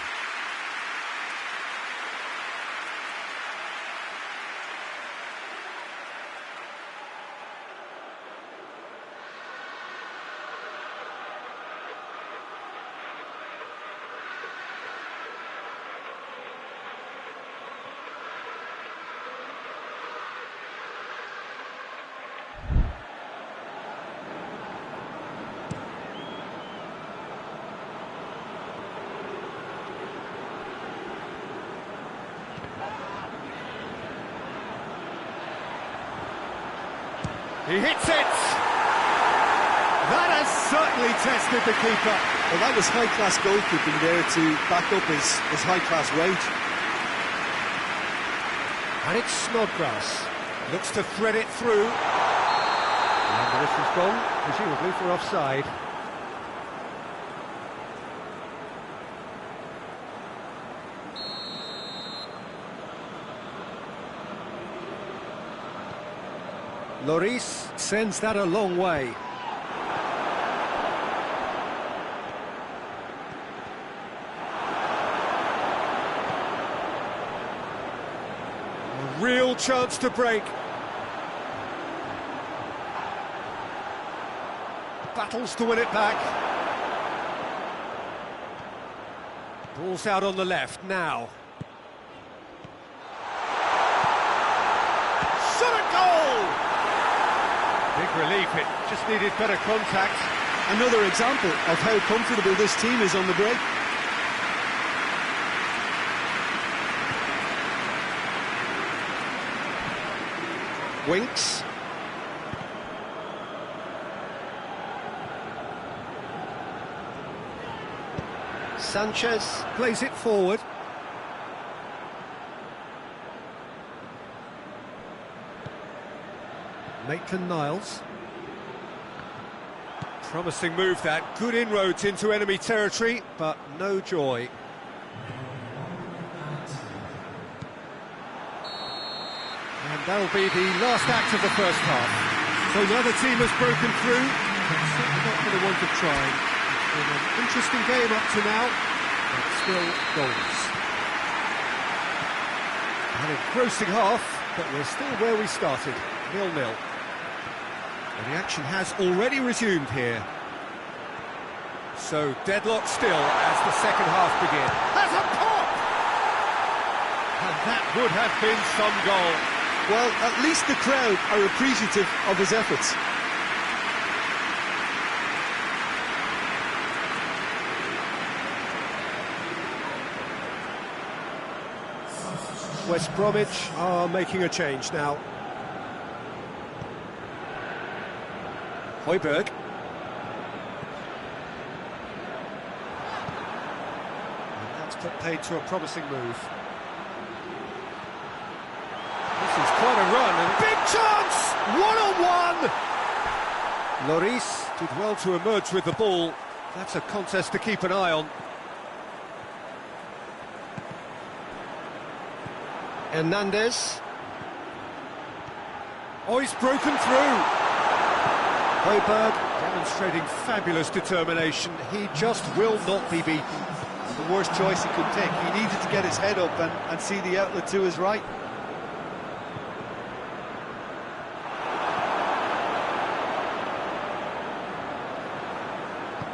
He hits it! That has certainly tested the keeper. Well, that was high-class goalkeeping there to back up his high-class rage. And it's Snodgrass. Looks to thread it through. And the whistle's gone, presumably for offside. Lloris sends that a long way. A real chance to break. Battles to win it back. Ball's out on the left now. Shot a goal! Big relief, it just needed better contact. Another example of how comfortable this team is on the break. Winks. Sanchez plays it forward. Maitland-Niles. Promising move that, good inroads into enemy territory, but no joy. And that'll be the last act of the first half. So neither team has broken through, but certainly not for the want of trying. It's been an interesting game up to now, but still goals. An engrossing half, but we're still where we started, 0-0. And the action has already resumed here. So deadlock still as the second half begins. Has a pop! And that would have been some goal. Well, at least the crowd are appreciative of his efforts. West Bromwich are making a change now. Højbjerg. And that's put paid to a promising move. This is quite a run, and big chance! One-on-one! Lloris did well to emerge with the ball. That's a contest to keep an eye on. Hernandez. Oh, he's broken through. Højbjerg demonstrating fabulous determination. He just will not be beaten. The worst choice he could take. He needed to get his head up and see the outlet to his right.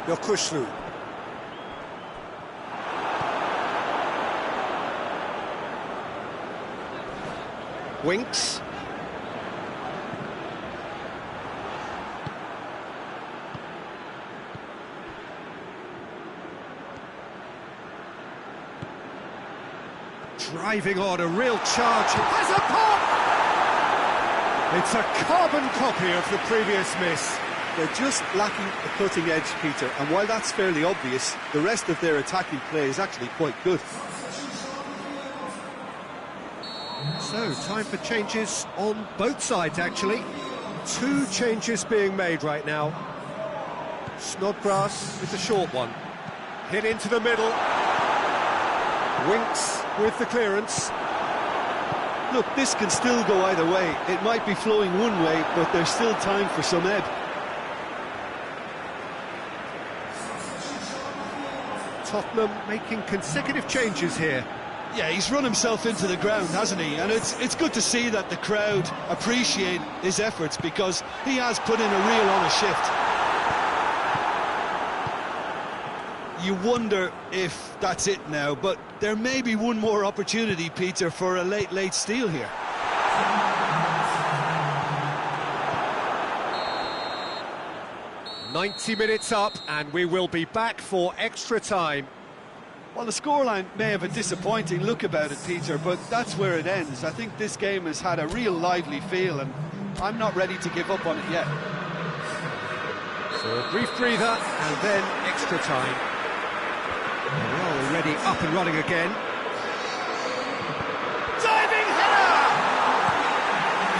Yokushlu. Winks. Driving on, a real charge. It has a pop! It's a carbon copy of the previous miss. They're just lacking a cutting edge, Peter, and while that's fairly obvious, the rest of their attacking play is actually quite good. So, time for changes on both sides, actually. 2 changes being made right now. Snodgrass with the short one. Hit into the middle. Winks with the clearance. Look, this can still go either way. It might be flowing one way, but there's still time for some ebb. Tottenham making consecutive changes here. Yeah, he's run himself into the ground, hasn't he? And it's good to see that the crowd appreciate his efforts, because he has put in a real honest shift. You wonder if that's it now, but there may be one more opportunity, Peter, for a late steal here. "90 minutes up, and we will be back for extra time." Well, the scoreline may have a disappointing look about it, Peter, but that's where it ends. I think this game has had a real lively feel, and I'm not ready to give up on it yet. So a brief breather, and then extra time. We're already up and running again. Diving header!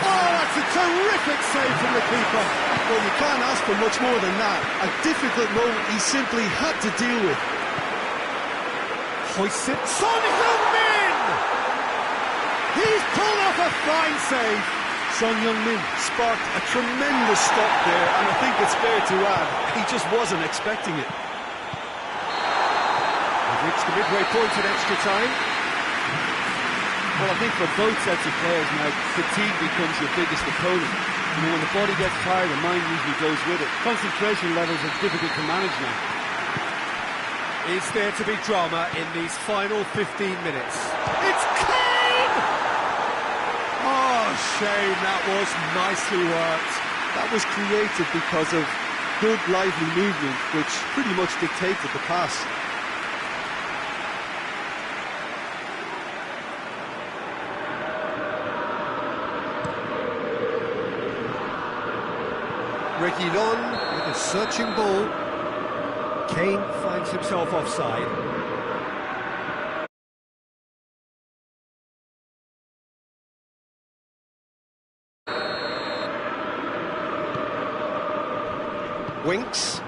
Oh, that's a terrific save from the keeper. Well, you can't ask for much more than that. A difficult moment he simply had to deal with. Hoists it. Son Heung-min! He's pulled off a fine save. Son Heung-min sparked a tremendous stop there, and I think it's fair to add, he just wasn't expecting it. We've reached the midway point in extra time. Well, I think for both sets of players now, fatigue becomes your biggest opponent. You know, when the body gets tired, the mind usually goes with it. Concentration levels are difficult to manage now. Is there to be drama in these final 15 minutes? It's Kane! Oh, shame, that was nicely worked. That was created because of good, lively movement, which pretty much dictated the pass. Reguilon with a searching ball. Kane finds himself offside. Winks.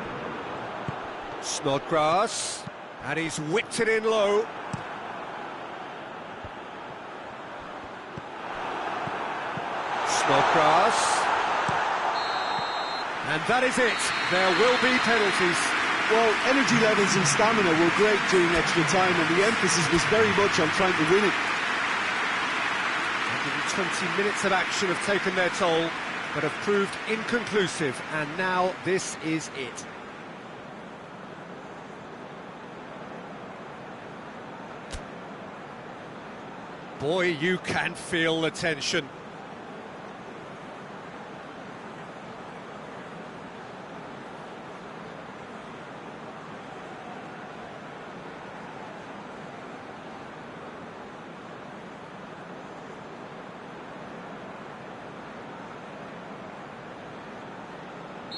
Snodgrass. And he's whipped it in low. Snodgrass. And that is it. There will be penalties. Well, energy levels and stamina were great during extra time, and the emphasis was very much on trying to win it. 120 minutes of action have taken their toll, but have proved inconclusive, and now this is it. Boy, you can feel the tension.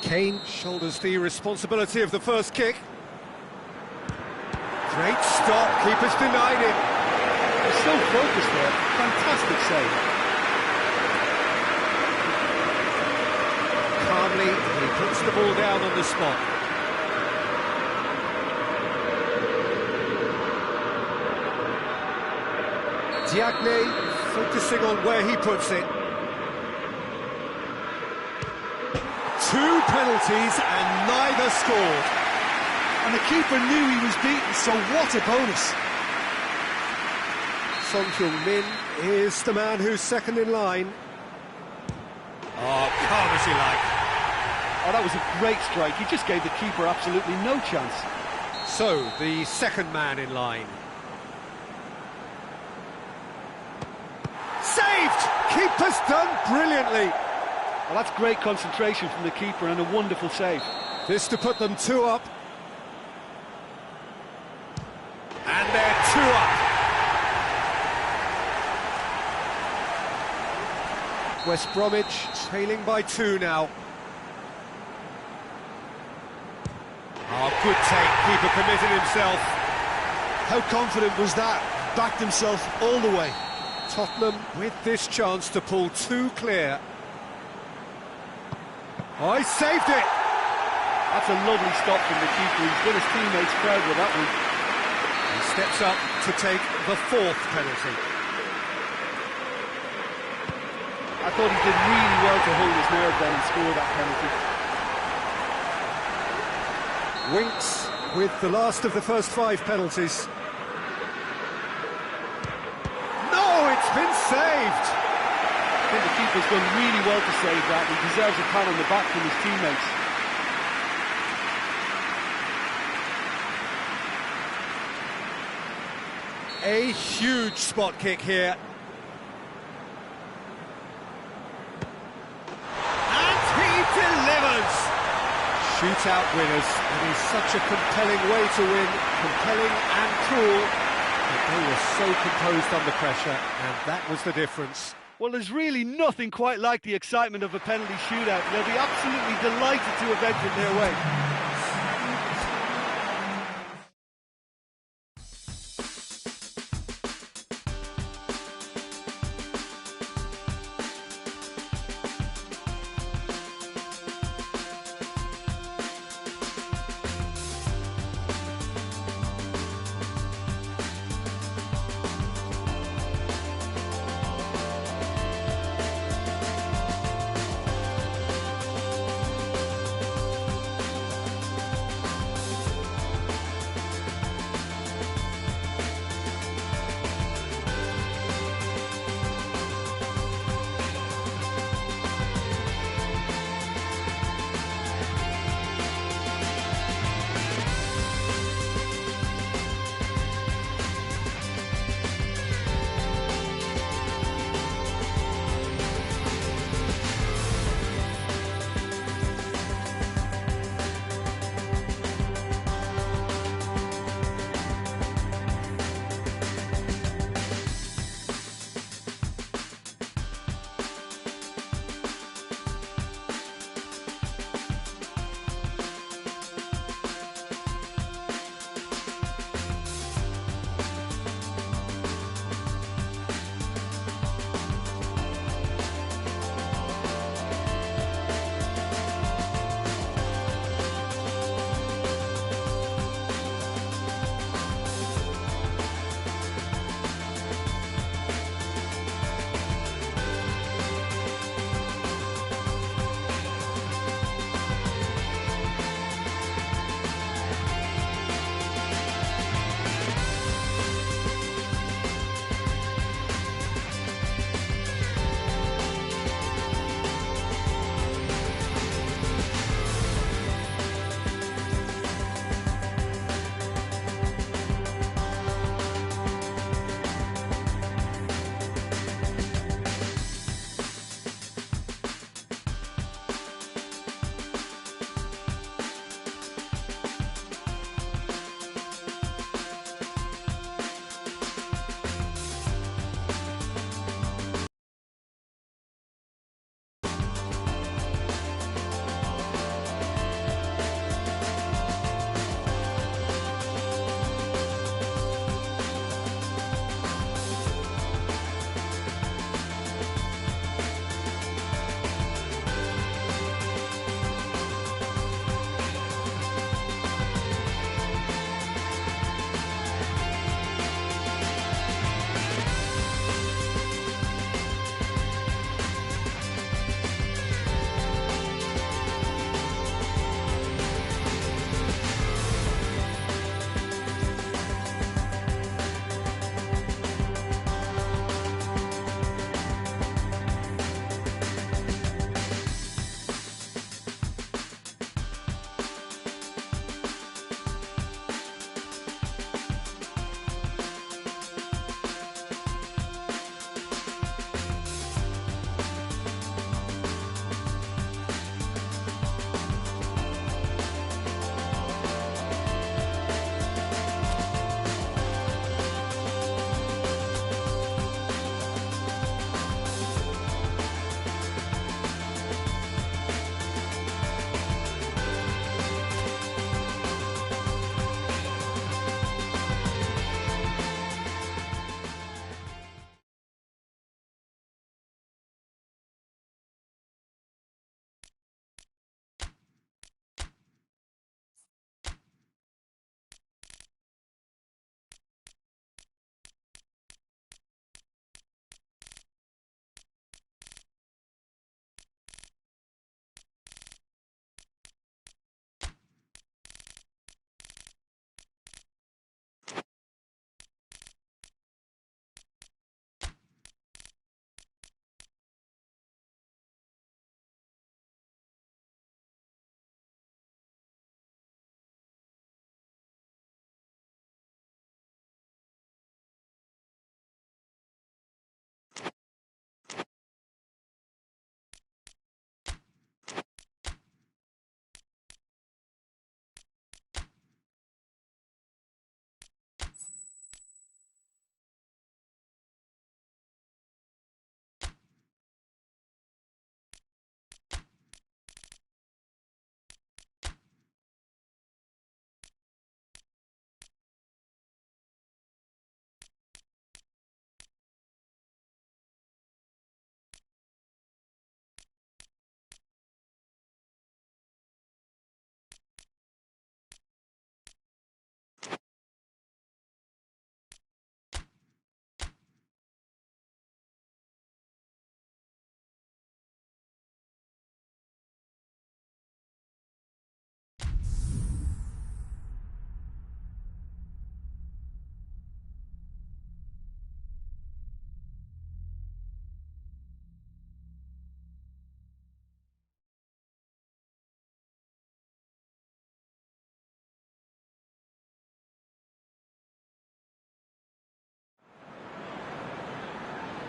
Kane shoulders the responsibility of the first kick. Great stop, keeper's denied it. He's so focused there, fantastic save. fall down on the spot. Diagne focusing on where he puts it. 2 penalties and neither scored. And the keeper knew he was beaten, so what a bonus. Son Heung-min is the man who's second in line. Oh, calm as you like. Oh, that was a great strike. He just gave the keeper absolutely no chance. So, the second man in line. Saved! Keeper's done brilliantly. Well, that's great concentration from the keeper and a wonderful save. This to put them 2 up. And they're 2 up. West Bromwich trailing by 2 now. Oh, good take. Keeper committed himself. How confident was that? Backed himself all the way. Tottenham with this chance to pull 2 clear. Oh, he saved it! That's a lovely stop from the keeper. He's done his teammates proud with that one. He steps up to take the 4th penalty. I thought he did really well to hold his nerve then and score that penalty. Winks with the last of the first 5 penalties. No, it's been saved! I think the keeper's done really well to save that. He deserves a pat on the back from his teammates. A huge spot kick here. And he delivers! Shootout winners. It is such a compelling way to win. Compelling and cool. But they were so composed under pressure, and that was the difference. Well, there's really nothing quite like the excitement of a penalty shootout. They'll be absolutely delighted to have entered their way.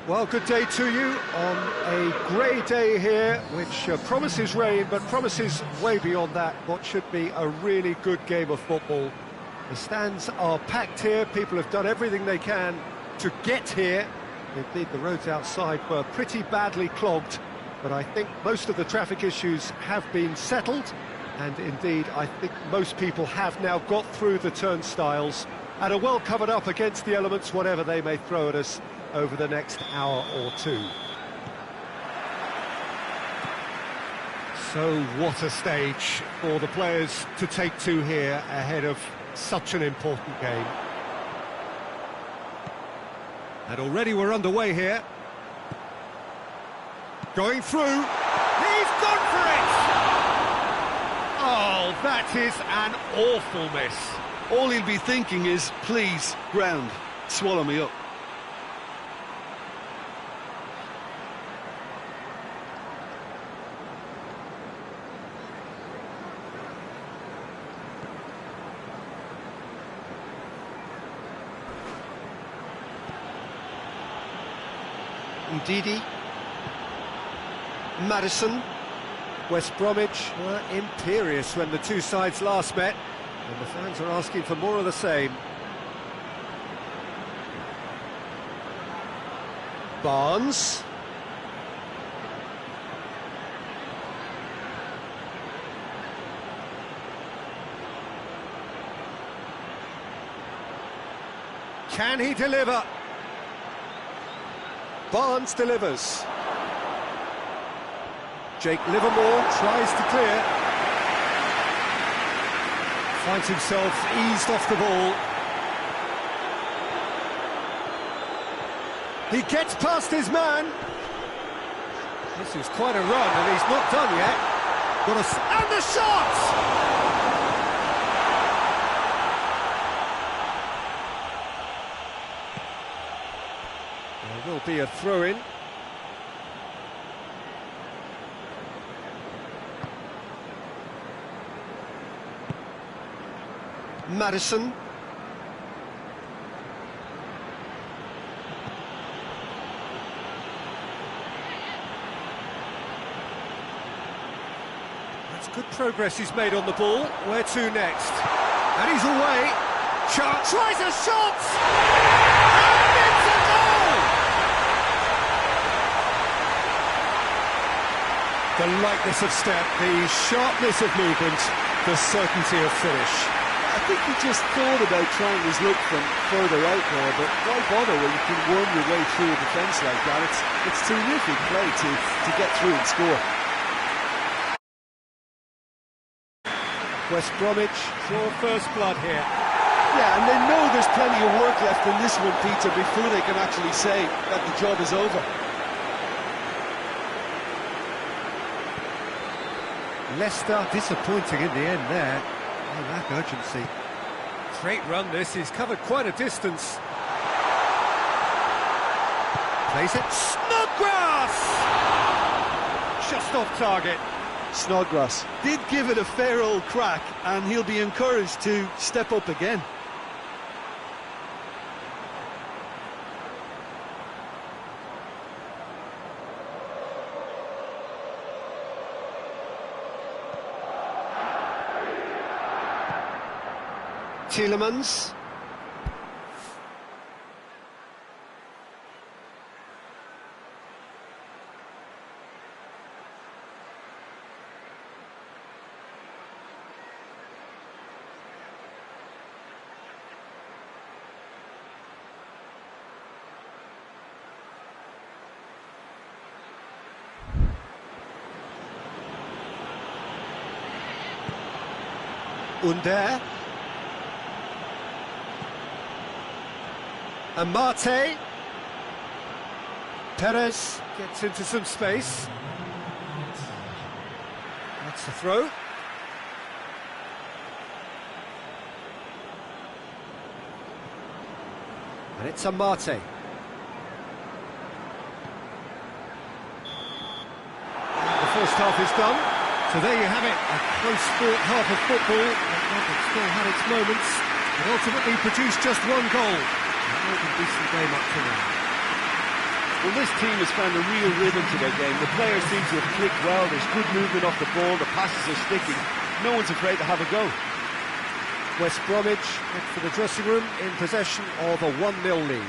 Well, good day to you on a grey day here, which promises rain, but promises way beyond that what should be a really good game of football. The stands are packed here, people have done everything they can to get here. Indeed, the roads outside were pretty badly clogged, but I think most of the traffic issues have been settled, and indeed, I think most people have now got through the turnstiles and are well covered up against the elements, whatever they may throw at us over the next hour or two. So what a stage for the players to take to here ahead of such an important game. And already we're underway here. Going through. He's gone for it! Oh, that is an awful miss. All he'll be thinking is, please, ground, swallow me up. Ndidi, Madison, West Bromwich were imperious when the two sides last met, and the fans are asking for more of the same. Barnes. Can he deliver? Barnes delivers. Jake Livermore tries to clear. Finds himself eased off the ball. He gets past his man. This is quite a run, and he's not done yet. And the shot! There will be a throw-in. Madison. That's good progress he's made on the ball. Where to next? And he's away. Chance. Tries a shot! And it's a goal! The lightness of step, the sharpness of movement, the certainty of finish. I think he just thought about trying his luck from further out there, but why bother when you can worm your way through a defence like that? It's terrific play to get through and score. West Bromwich draw first blood here. Yeah, and they know there's plenty of work left in this one, Peter, before they can actually say that the job is over. Leicester disappointing in the end there. They lack urgency. Great run this, he's covered quite a distance. Plays it, Snodgrass! Just off target. Snodgrass did give it a fair old crack, and he'll be encouraged to step up again. Tielemans. Under. Amate. Perez gets into some space. That's the throw. And it's Amate. The first half is done. So there you have it, a close-fought half of football. It still had its moments, but ultimately produced just one goal. A decent game up to now. Well, this team has found a real rhythm to their game. The players seem to have clicked well. There's good movement off the ball. The passes are sticking. No one's afraid to have a go. West Bromwich head for the dressing room in possession of a 1-0 lead.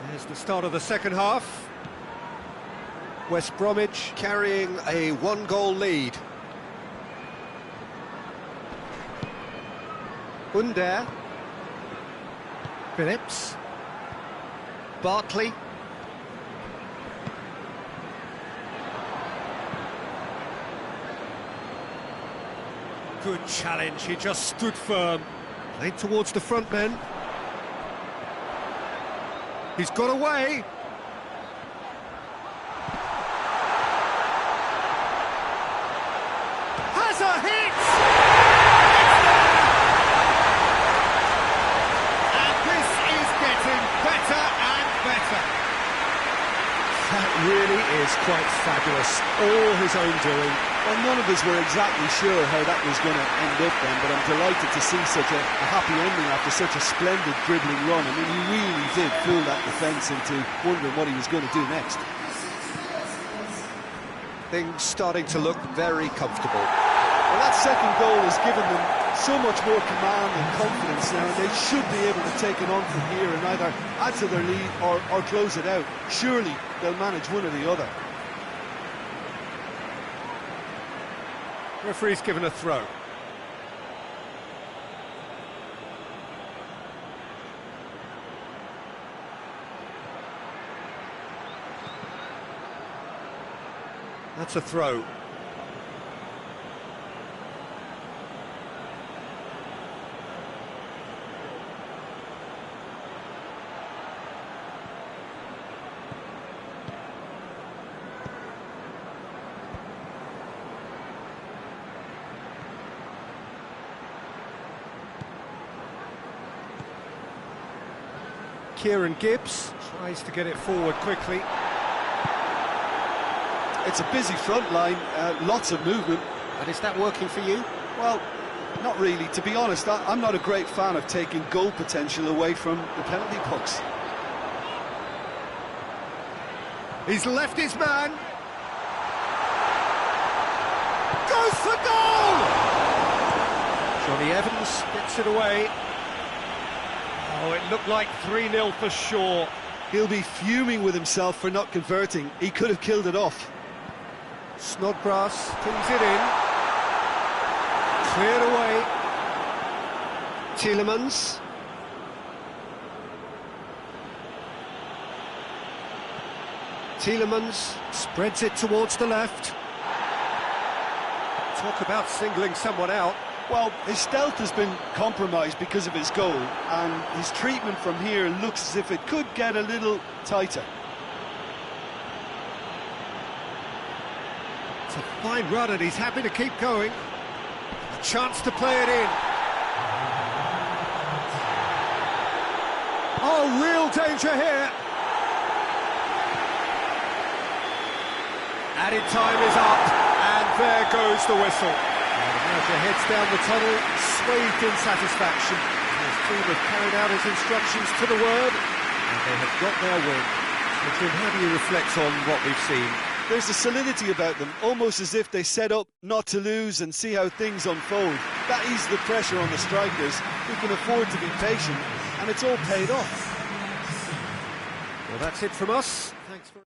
There's the start of the second half. West Bromwich carrying a 1-goal lead. Under. Phillips. Bartley. Good challenge, he just stood firm. Played towards the front men. He's got away. Has a hit! And this is getting better and better. That really is quite fabulous. All his own doing. Well, none of us were exactly sure how that was going to end up then, but I'm delighted to see such a happy ending after such a splendid dribbling run. I mean, he really did fool that defence into wondering what he was going to do next. Things starting to look very comfortable. Well, that second goal has given them so much more command and confidence now, and they should be able to take it on from here and either add to their lead or close it out. Surely they'll manage one or the other. Referee's given a throw. That's a throw. Kieran Gibbs tries to get it forward quickly. It's a busy front line, lots of movement. And is that working for you? Well, not really. To be honest, I'm not a great fan of taking goal potential away from the penalty box. He's left his man. Goes for goal! Johnny Evans gets it away. Oh, it looked like 3-0 for sure. He'll be fuming with himself for not converting. He could have killed it off. Snodgrass pulls it in. Cleared away. Tielemans. Tielemans spreads it towards the left. Talk about singling someone out. Well, his stealth has been compromised because of his goal, and his treatment from here looks as if it could get a little tighter. It's a fine run and he's happy to keep going. A chance to play it in. Oh, real danger here. Added time is up, and there goes the whistle. The manager heads down the tunnel, swathed in satisfaction. His team have carried out his instructions to the word, and they have got their win. So, Jim, how do you reflect on what we've seen? There's a solidity about them, almost as if they set up not to lose and see how things unfold. That eases the pressure on the strikers, who can afford to be patient, and it's all paid off. Well, that's it from us. Thanks for...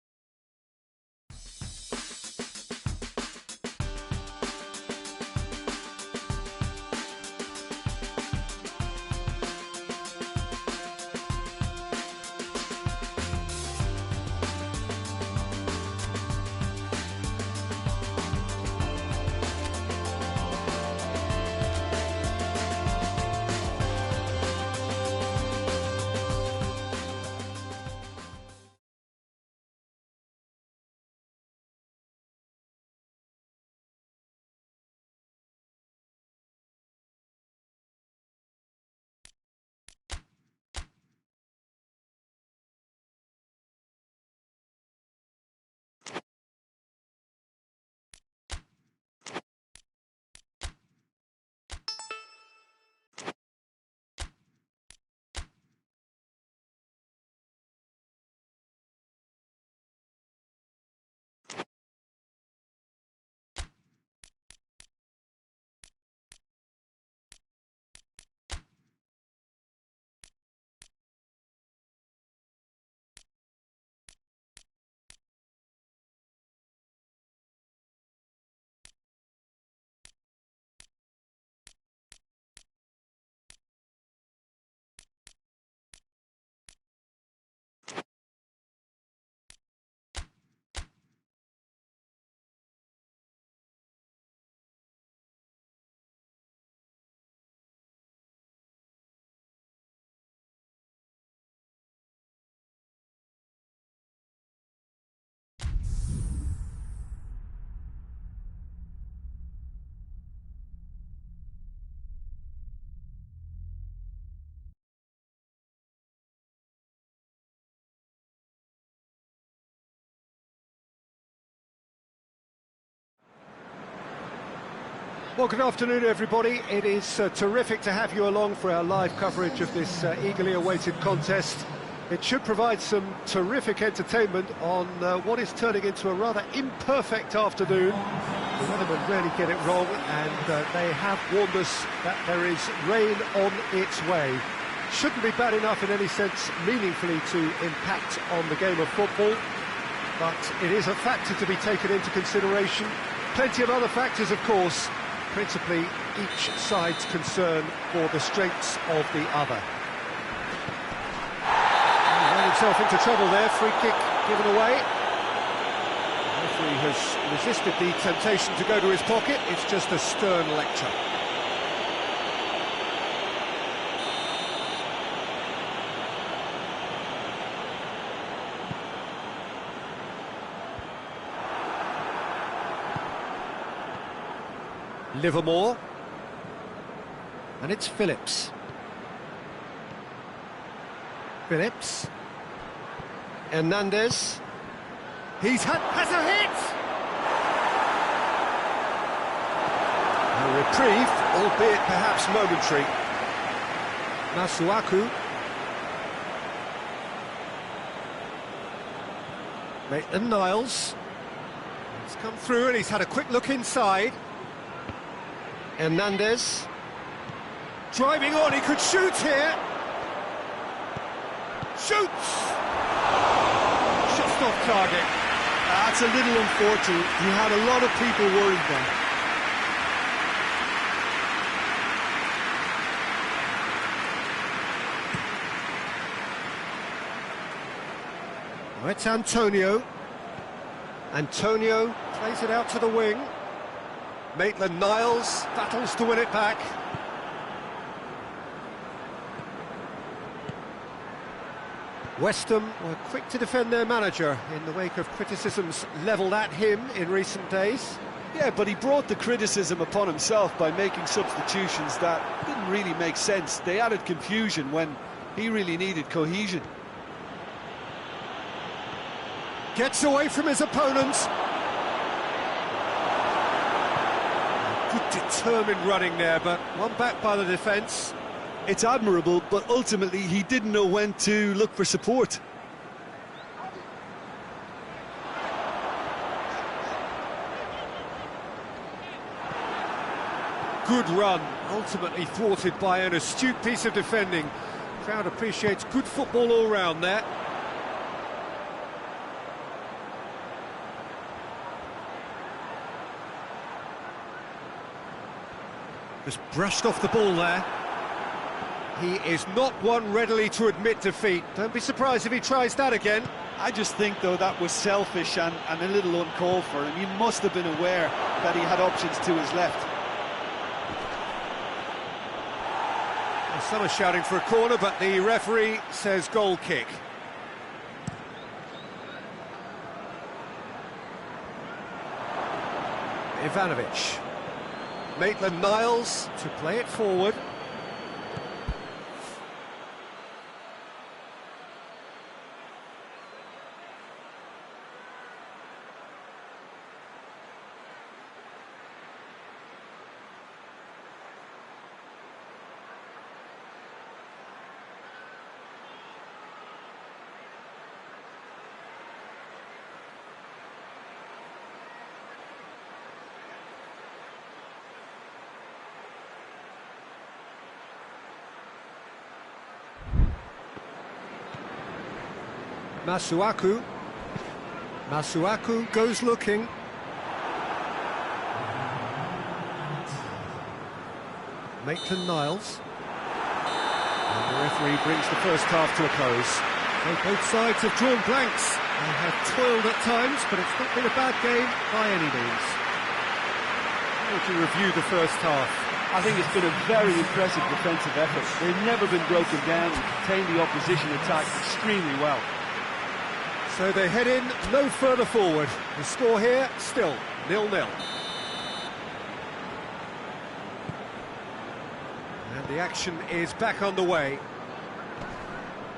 Well, good afternoon, everybody. It is terrific to have you along for our live coverage of this eagerly awaited contest. It should provide some terrific entertainment on what is turning into a rather imperfect afternoon. The weathermen really get it wrong, and they have warned us that there is rain on its way. Shouldn't be bad enough in any sense meaningfully to impact on the game of football, but it is a factor to be taken into consideration. Plenty of other factors, of course, principally each side's concern for the strengths of the other. He ran himself into trouble there, free kick given away. The referee has resisted the temptation to go to his pocket. It's just a stern lecture. Livermore, and it's Phillips. Hernandez. Has a hit! A reprieve, albeit perhaps momentary. Masuaku. Maitland-Niles. He's come through and he's had a quick look inside. Hernandez, driving on, he could shoot here. Shoots! Just off target. That's a little unfortunate. He had a lot of people worried then. Oh, it's Antonio. Antonio plays it out to the wing. Maitland-Niles battles to win it back. West Ham were quick to defend their manager in the wake of criticisms levelled at him in recent days. Yeah, but he brought the criticism upon himself by making substitutions that didn't really make sense. They added confusion when he really needed cohesion. Gets away from his opponents. Good determined running there, but one back by the defence. It's admirable, but ultimately he didn't know when to look for support. Good run, ultimately thwarted by an astute piece of defending. Crowd appreciates good football all round there. Just brushed off the ball there. He is not one readily to admit defeat. Don't be surprised if he tries that again. I just think, though, that was selfish and a little uncalled for him. He must have been aware that he had options to his left. Well, some are shouting for a corner, but the referee says goal kick. Ivanovic. Maitland-Niles to play it forward. Masuaku goes looking. Maitland-Niles. And the referee brings the first half to a close. So both sides have drawn blanks. They have toiled at times, but it's not been a bad game by any means. How would you review the first half? I think it's been a very impressive defensive effort. They've never been broken down and contained the opposition attack extremely well. So they head in no further forward. The score here, still 0-0. And the action is back underway.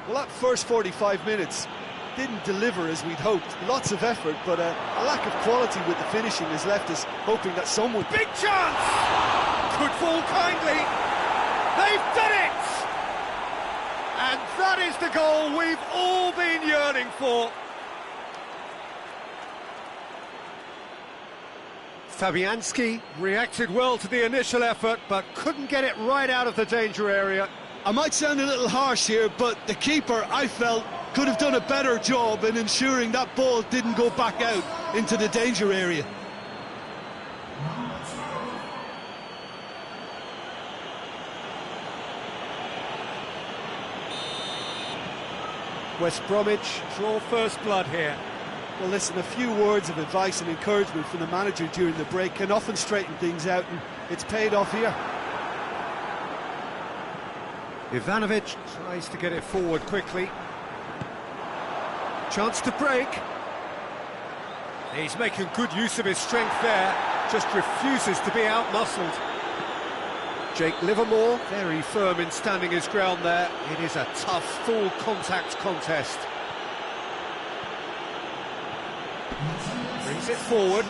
Well, that first 45 minutes didn't deliver as we'd hoped. Lots of effort, but a lack of quality with the finishing has left us hoping that someone... Big chance! could fall kindly. They've done it! And that is the goal we've all been yearning for. Fabianski reacted well to the initial effort, but couldn't get it right out of the danger area. I might sound a little harsh here, but the keeper, I felt, could have done a better job in ensuring that ball didn't go back out into the danger area. West Bromwich draw first blood here. Well, listen, a few words of advice and encouragement from the manager during the break can often straighten things out, and it's paid off here. Ivanovic tries to get it forward quickly. Chance to break. He's making good use of his strength there, just refuses to be outmuscled. Jake Livermore, very firm in standing his ground there. It is a tough, full-contact contest. Brings it forward.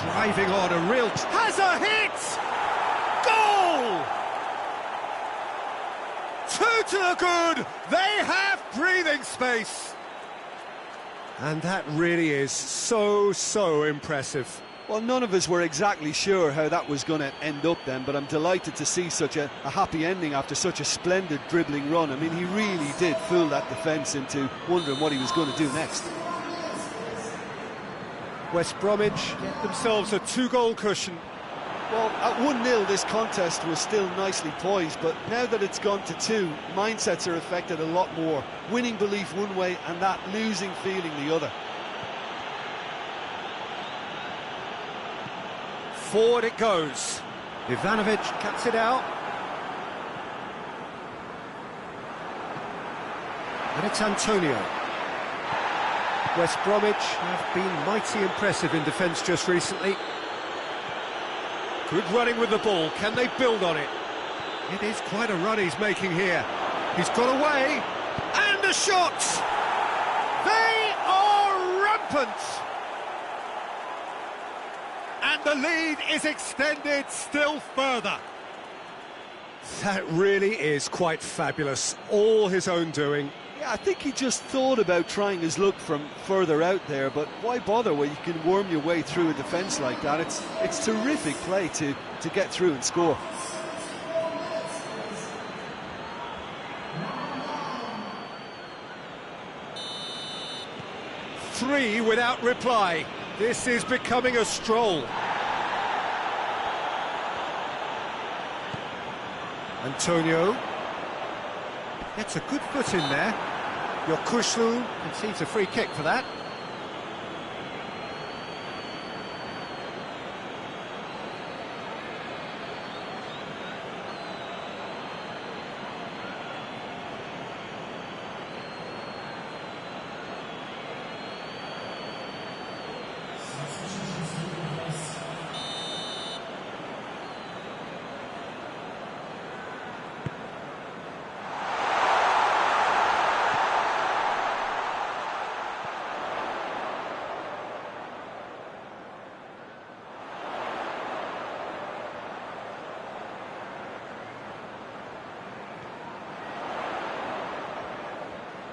Driving on, a real... has a hit! Goal! 2 to the good! They have breathing space! And that really is so impressive. Well, none of us were exactly sure how that was going to end up then, but I'm delighted to see such a happy ending after such a splendid dribbling run. I mean, he really did fool that defence into wondering what he was going to do next. West Bromwich get themselves a 2-goal cushion. Well, at 1-0 this contest was still nicely poised, but now that it's gone to 2, mindsets are affected a lot more. Winning belief one way and that losing feeling the other. Forward it goes. Ivanovic cuts it out. And it's Antonio. West Bromwich have been mighty impressive in defence just recently. Good running with the ball. Can they build on it? It is quite a run he's making here. He's got away. And a shot! They are rampant! And the lead is extended still further. That really is quite fabulous. All his own doing. Yeah, I think he just thought about trying his luck from further out there, but why bother when you can worm your way through a defence like that? It's terrific play to get through and score. Three without reply. This is becoming a stroll. Antonio gets a good foot in there. Yokushlu concedes a free kick for that.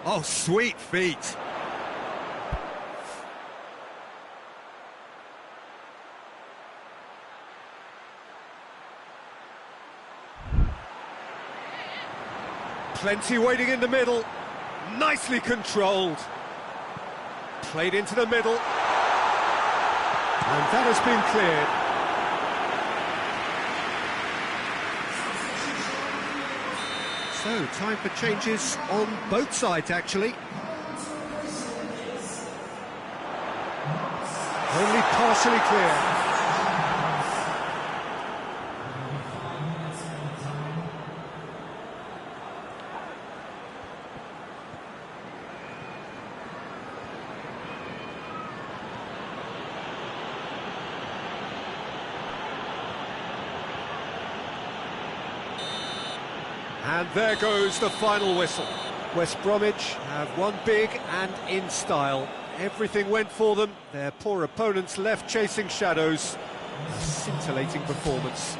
Oh, sweet feet. Plenty waiting in the middle. Nicely controlled. Played into the middle. And that has been cleared. So, time for changes on both sides, actually. Only partially clear. And there goes the final whistle. West Bromwich have won big and in style. Everything went for them. Their poor opponents left chasing shadows. Scintillating performance.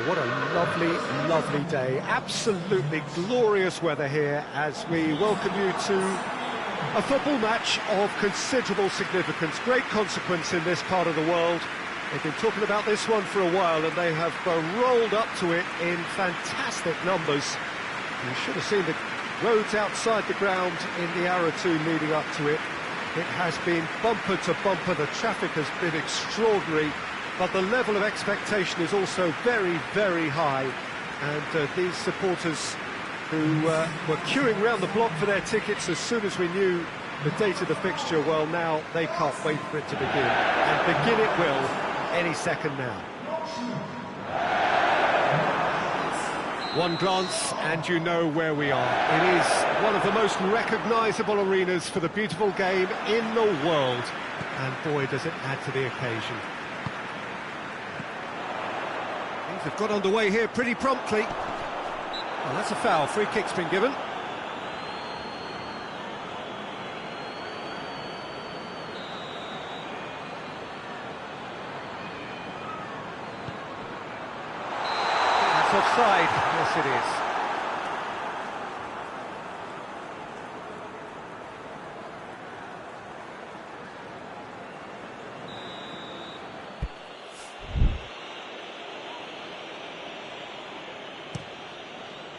What a lovely, lovely day. Absolutely glorious weather here as we welcome you to a football match of considerable significance, great consequence in this part of the world. They've been talking about this one for a while and they have rolled up to it in fantastic numbers. You should have seen the roads outside the ground in the hour or two leading up to it. It has been bumper to bumper, the traffic has been extraordinary, but the level of expectation is also very, very high. And these supporters who were queuing round the block for their tickets as soon as we knew the date of the fixture, well, now they can't wait for it to begin. And begin it will any second now. One glance and you know where we are. It is one of the most recognisable arenas for the beautiful game in the world. And boy, does it add to the occasion. Things have got underway here pretty promptly. Well, that's a foul. Free kick's been given. That's offside. Yes, it is.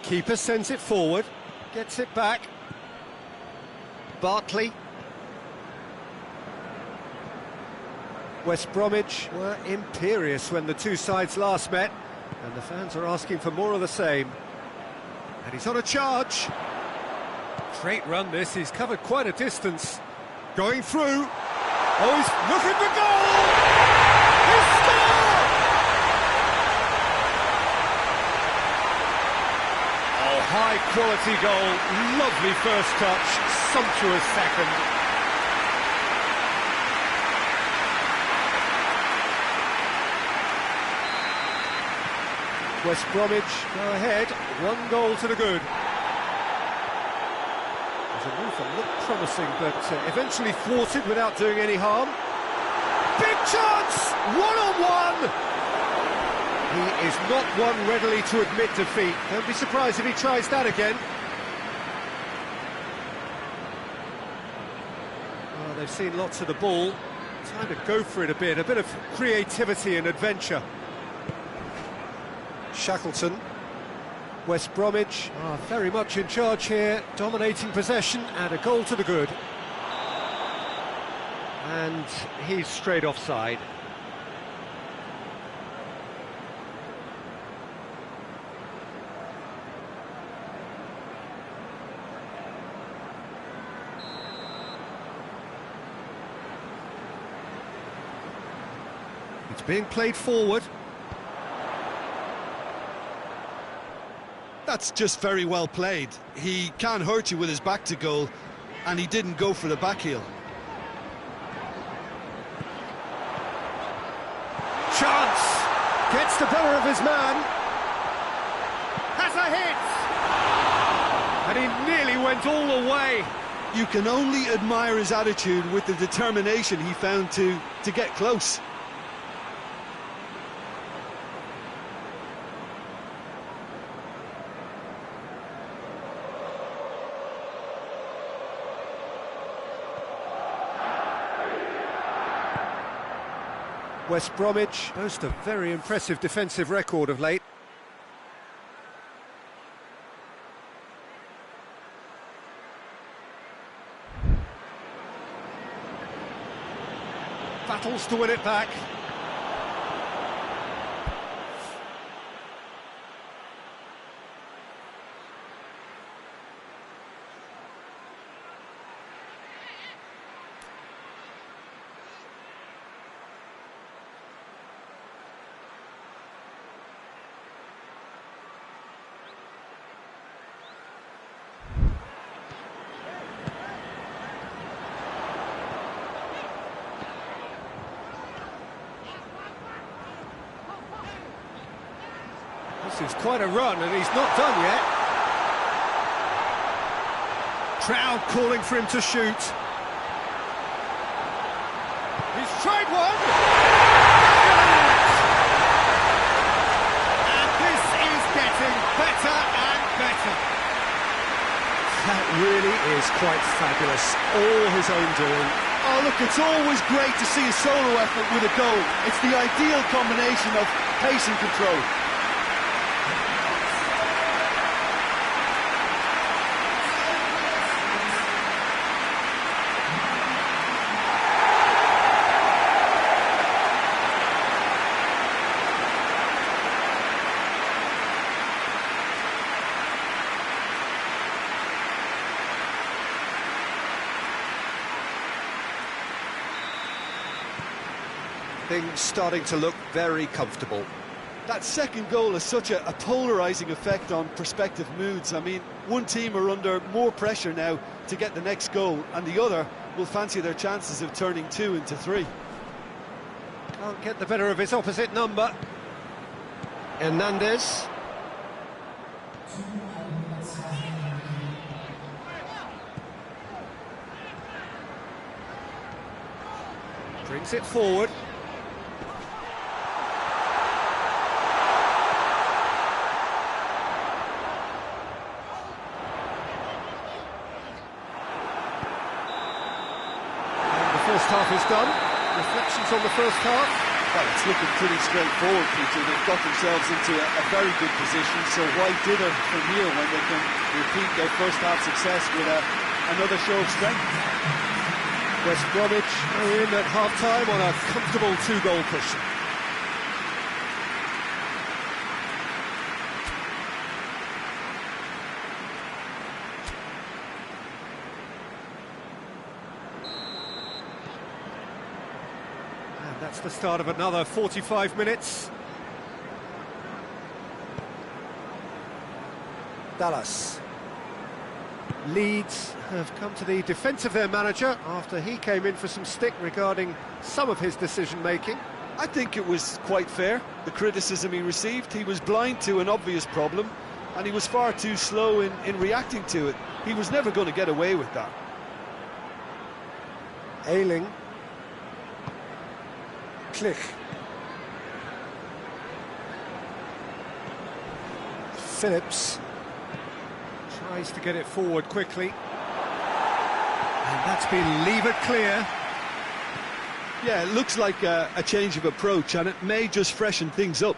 Keeper sends it forward, gets it back. Bartley. West Bromwich were imperious when the two sides last met, and the fans are asking for more of the same. And he's on a charge. Great run this, he's covered quite a distance. Going through. Oh, he's looking for goal! He scored! High quality goal, lovely first touch, sumptuous second. West Bromwich go ahead, 1 goal to the good. There's a move that looked promising, but eventually thwarted without doing any harm. Big chance, 1-on-1! He is not one readily to admit defeat. Don't be surprised if he tries that again. Oh, they've seen lots of the ball. Time to go for it a bit of creativity and adventure. Shackleton. West Bromwich are very much in charge here, dominating possession and a goal to the good. And he's straight offside. It's being played forward. That's just very well played. He can't hurt you with his back to goal, and he didn't go for the back heel. Chance! Gets the better of his man. Has a hit! And he nearly went all the way. You can only admire his attitude with the determination he found to get close. West Bromwich boast a very impressive defensive record of late. Battles to win it back. This is quite a run, and he's not done yet. Crowd calling for him to shoot. He's tried one! And That really is quite fabulous. All his own doing. Oh, look, it's always great to see a solo effort with a goal. It's the ideal combination of pace and control. Things starting to look very comfortable. That second goal has such a polarising effect on prospective moods. I mean, one team are under more pressure now to get the next goal, and the other will fancy their chances of turning 2 into 3. Can't get the better of his opposite number. Hernandez. Brings it forward. First half is done. Reflections on the first half? Well, it's looking pretty straightforward, Peter. They've got themselves into a very good position, so why dither from here when they can repeat their first half success with another show of strength? West Bromwich are in at half-time on a comfortable 2-goal cushion. That's the start of another 45 minutes. Dallas. Leeds have come to the defence of their manager after he came in for some stick regarding some of his decision-making. I think it was quite fair, the criticism he received. He was blind to an obvious problem, and he was far too slow in reacting to it. He was never going to get away with that. Ayling. Click. Phillips tries to get it forward quickly, and that's been levered clear. Yeah, it looks like a change of approach, and it may just freshen things up.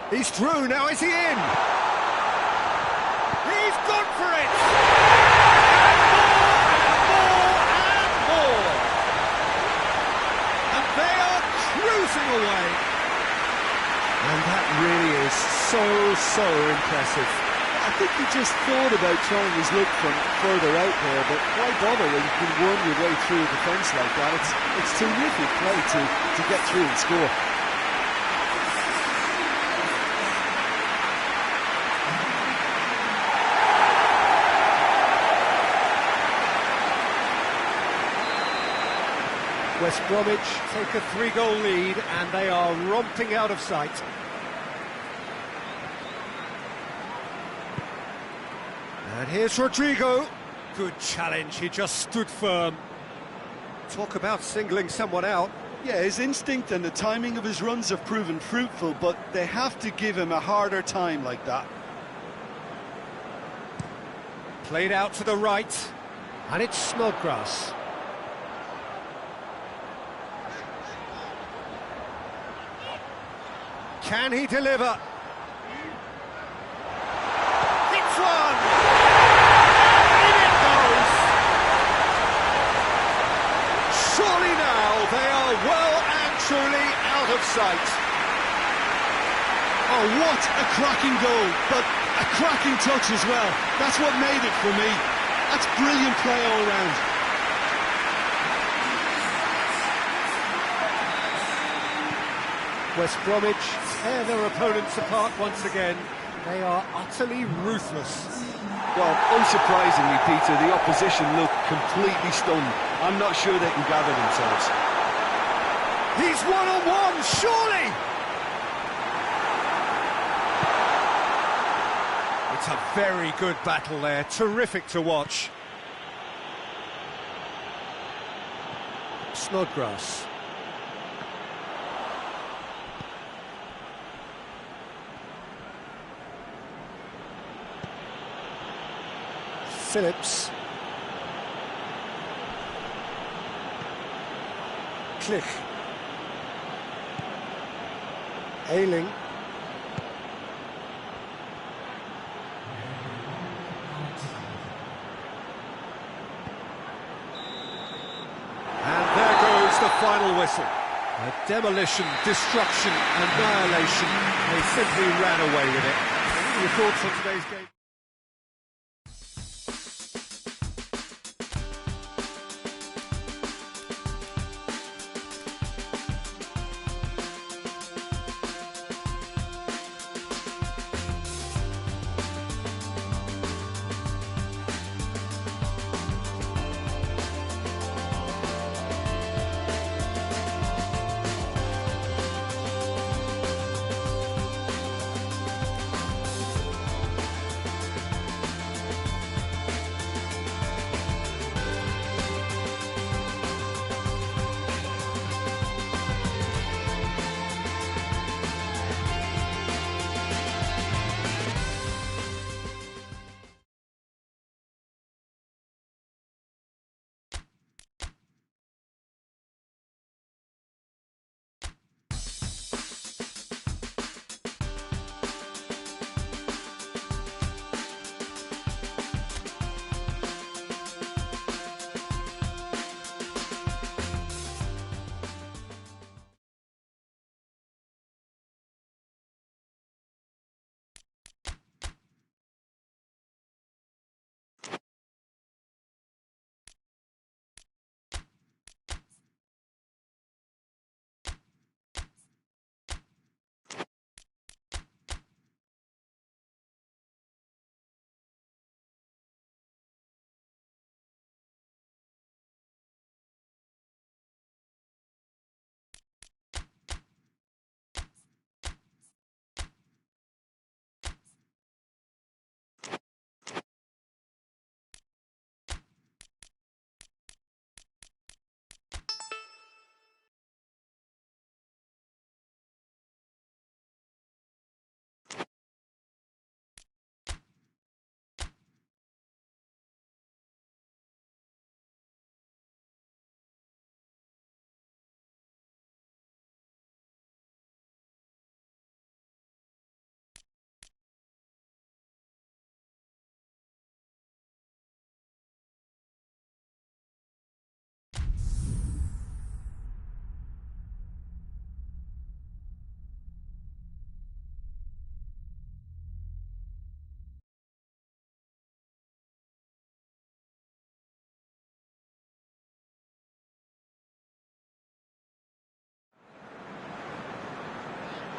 He's through, now is he in? He's gone for it! Away. And that really is so impressive. I think he just thought about trying his luck from further out there, but why bother when you can worm your way through a defence like that? It's terrific play to get through and score. West Bromwich take a 3-goal lead and they are romping out of sight. And here's Rodrigo. Good challenge, he just stood firm. Talk about singling someone out. Yeah, his instinct and the timing of his runs have proven fruitful, but they have to give him a harder time like that. Played out to the right, and it's Snodgrass. Can he deliver? Hits one! In it goes! Surely now they are well and truly out of sight. Oh, what a cracking goal, but a cracking touch as well. That's what made it for me. That's brilliant play all round. West Bromwich tear their opponents apart once again. They are utterly ruthless. Well, unsurprisingly, Peter, the opposition look completely stunned. I'm not sure they can gather themselves. He's one-on-one, surely! It's a very good battle there, terrific to watch. Snodgrass. Phillips. Klich. Ayling. And there goes the final whistle. A demolition, destruction, annihilation. They simply ran away with it. What are your thoughts on today's game?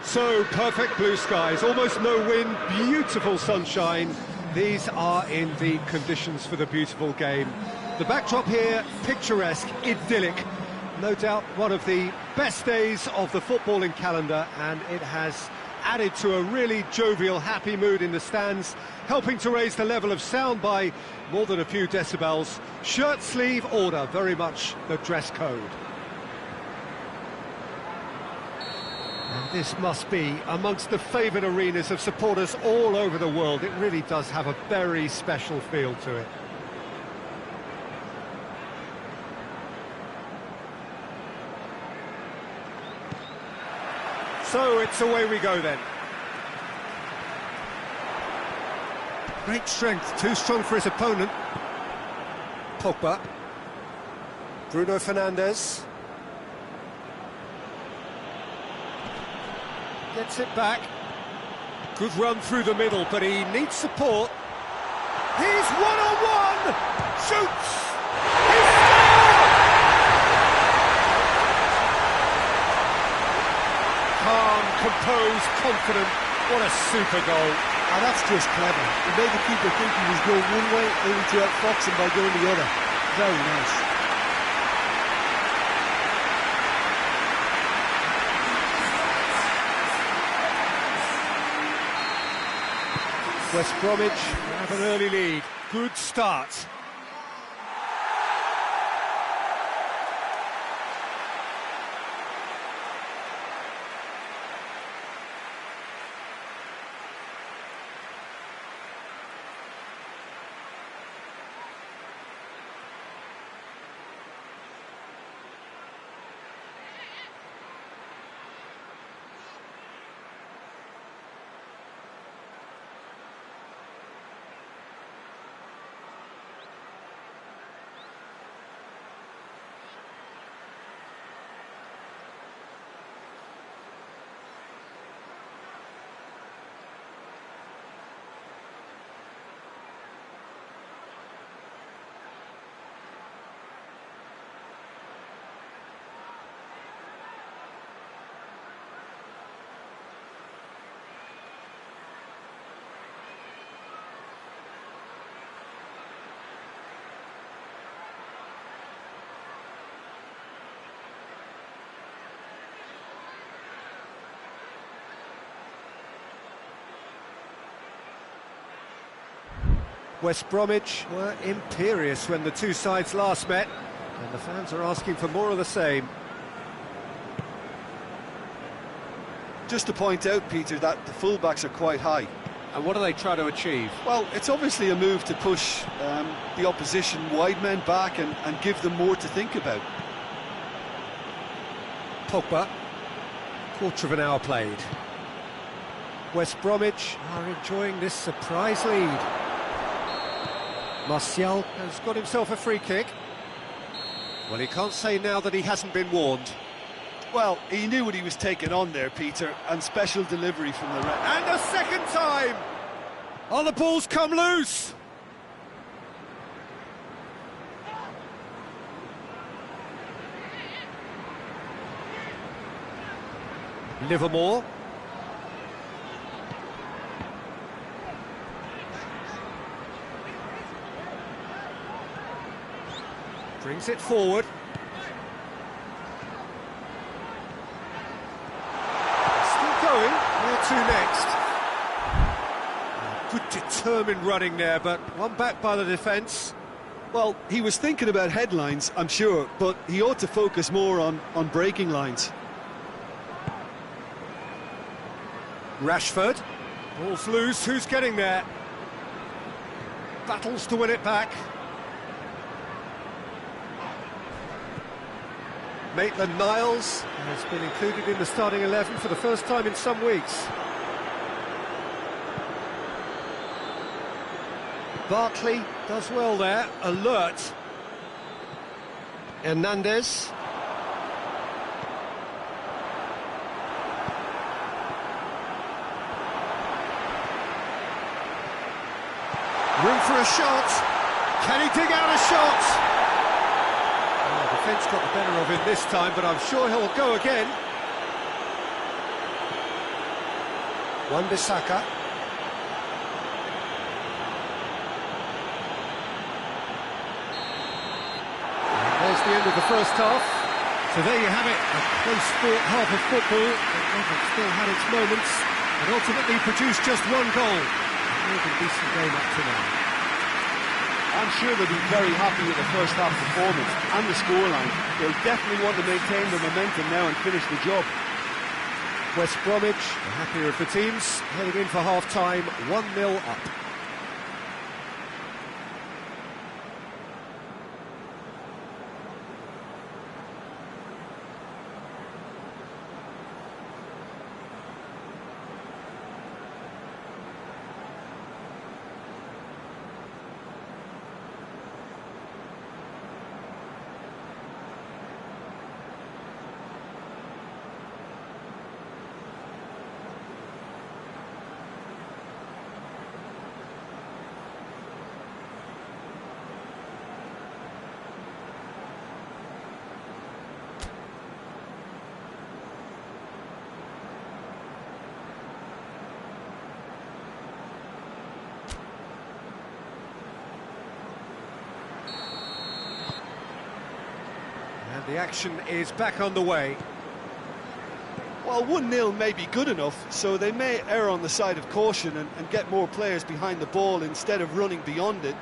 So, perfect blue skies, almost no wind, beautiful sunshine. These are indeed conditions for the beautiful game. The backdrop here, picturesque, idyllic. No doubt one of the best days of the footballing calendar, and it has added to a really jovial, happy mood in the stands, helping to raise the level of sound by more than a few decibels. Shirt sleeve order, very much the dress code. And this must be amongst the favoured arenas of supporters all over the world. It really does have a very special feel to it. So it's away we go then. Great strength, too strong for his opponent. Pogba. Bruno Fernandes. Gets it back. Good run through the middle, but he needs support. He's one-on-one! Shoots! He scores! Calm, composed, confident. What a super goal. And that's just clever. He made the keeper think he was going one way, only to outfox him by going the other. Very nice. West Bromwich have an early lead. Good start. West Bromwich were imperious when the two sides last met, and the fans are asking for more of the same. Just to point out, Peter, that the fullbacks are quite high. And what do they try to achieve? Well, it's obviously a move to push the opposition wide men back and give them more to think about. Pogba, quarter of an hour played. West Bromwich are enjoying this surprise lead. Martial has got himself a free kick. Well, he can't say now that he hasn't been warned. Well, he knew what he was taking on there, Peter, and special delivery from the ref. And a second time! Oh, the ball's come loose! Livermore. Brings it forward. Still going. Where to next? Good determined running there, but one back by the defence. Well, he was thinking about headlines, I'm sure, but he ought to focus more on breaking lines. Rashford. Ball's loose. Who's getting there? Battles to win it back. Maitland-Niles has been included in the starting 11 for the first time in some weeks. Barkley does well there, alert. Hernandez. Room for a shot. Can he dig out a shot? Defence got the better of him this time, but I'm sure he'll go again. Wan-Bissaka. There's the end of the first half. So there you have it, a close-fought half of football that still had its moments, and ultimately produced just one goal. A more than decent game up to now. I'm sure they'll be very happy with the first half performance and the scoreline. They'll definitely want to maintain the momentum now and finish the job. West Bromwich, the happier of the teams, heading in for half-time, 1-0 up. And the action is back on the way. Well, 1-0 may be good enough, so they may err on the side of caution and get more players behind the ball instead of running beyond it.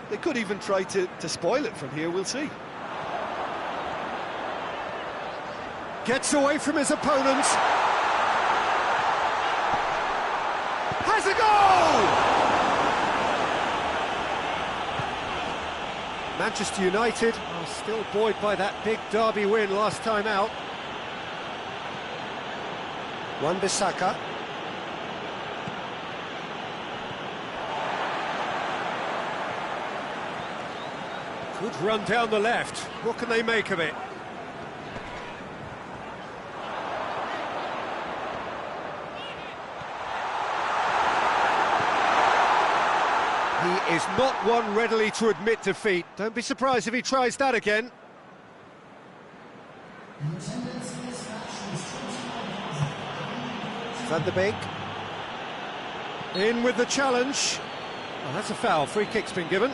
They could even try to spoil it from here, we'll see. Gets away from his opponent. Has a goal! Manchester United are still buoyed by that big derby win last time out. Wan-Bissaka. Good run down the left. What can they make of it? He is not one readily to admit defeat. Don't be surprised if he tries that again. Van der Beek. In with the challenge. Oh, that's a foul. Free kick's been given.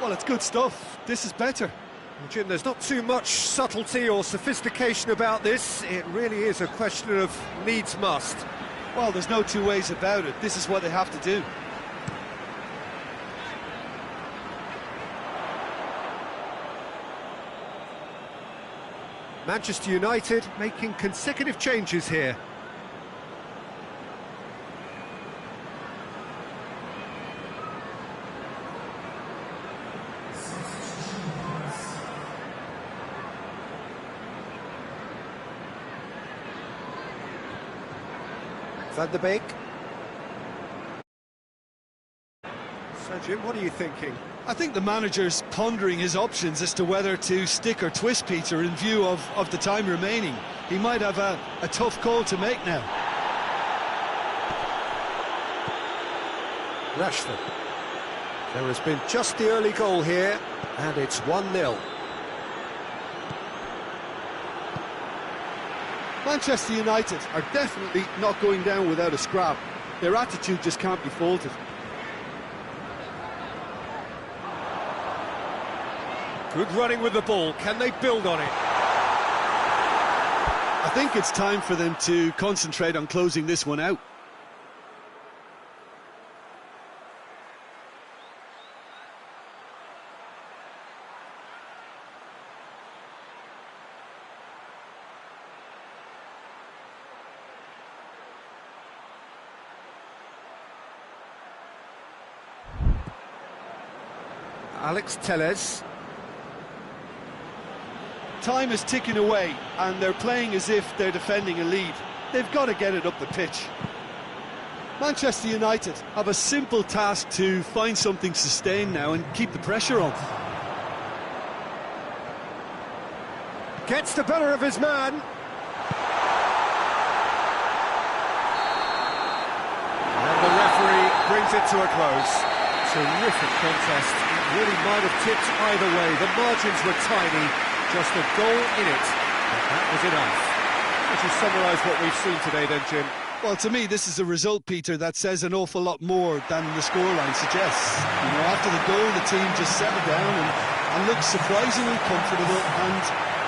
Well, it's good stuff. This is better. Well, Jim, there's not too much subtlety or sophistication about this. It really is a question of needs must. Well, there's no two ways about it. This is what they have to do. Manchester United making consecutive changes here. Van de Beek. So, Jim, what are you thinking? I think the manager's pondering his options as to whether to stick or twist Peter in view of the time remaining. He might have a tough call to make now. Rashford. There has been just the early goal here, and it's 1-0. Manchester United are definitely not going down without a scrap. Their attitude just can't be faulted. Good running with the ball. Can they build on it? I think it's time for them to concentrate on closing this one out. Alex Telles. Time is ticking away, and they're playing as if they're defending a lead. They've got to get it up the pitch. Manchester United have a simple task to find something sustained now and keep the pressure on. Gets the better of his man. And the referee brings it to a close. Terrific contest. It really might have tipped either way. The margins were tiny. Just a goal in it, but that was enough. Would you summarise what we've seen today then, Jim? Well, to me, this is a result, Peter, that says an awful lot more than the scoreline suggests. You know, after the goal, the team just settled down and looked surprisingly comfortable and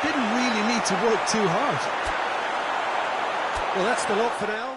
didn't really need to work too hard. Well, that's the lot for now.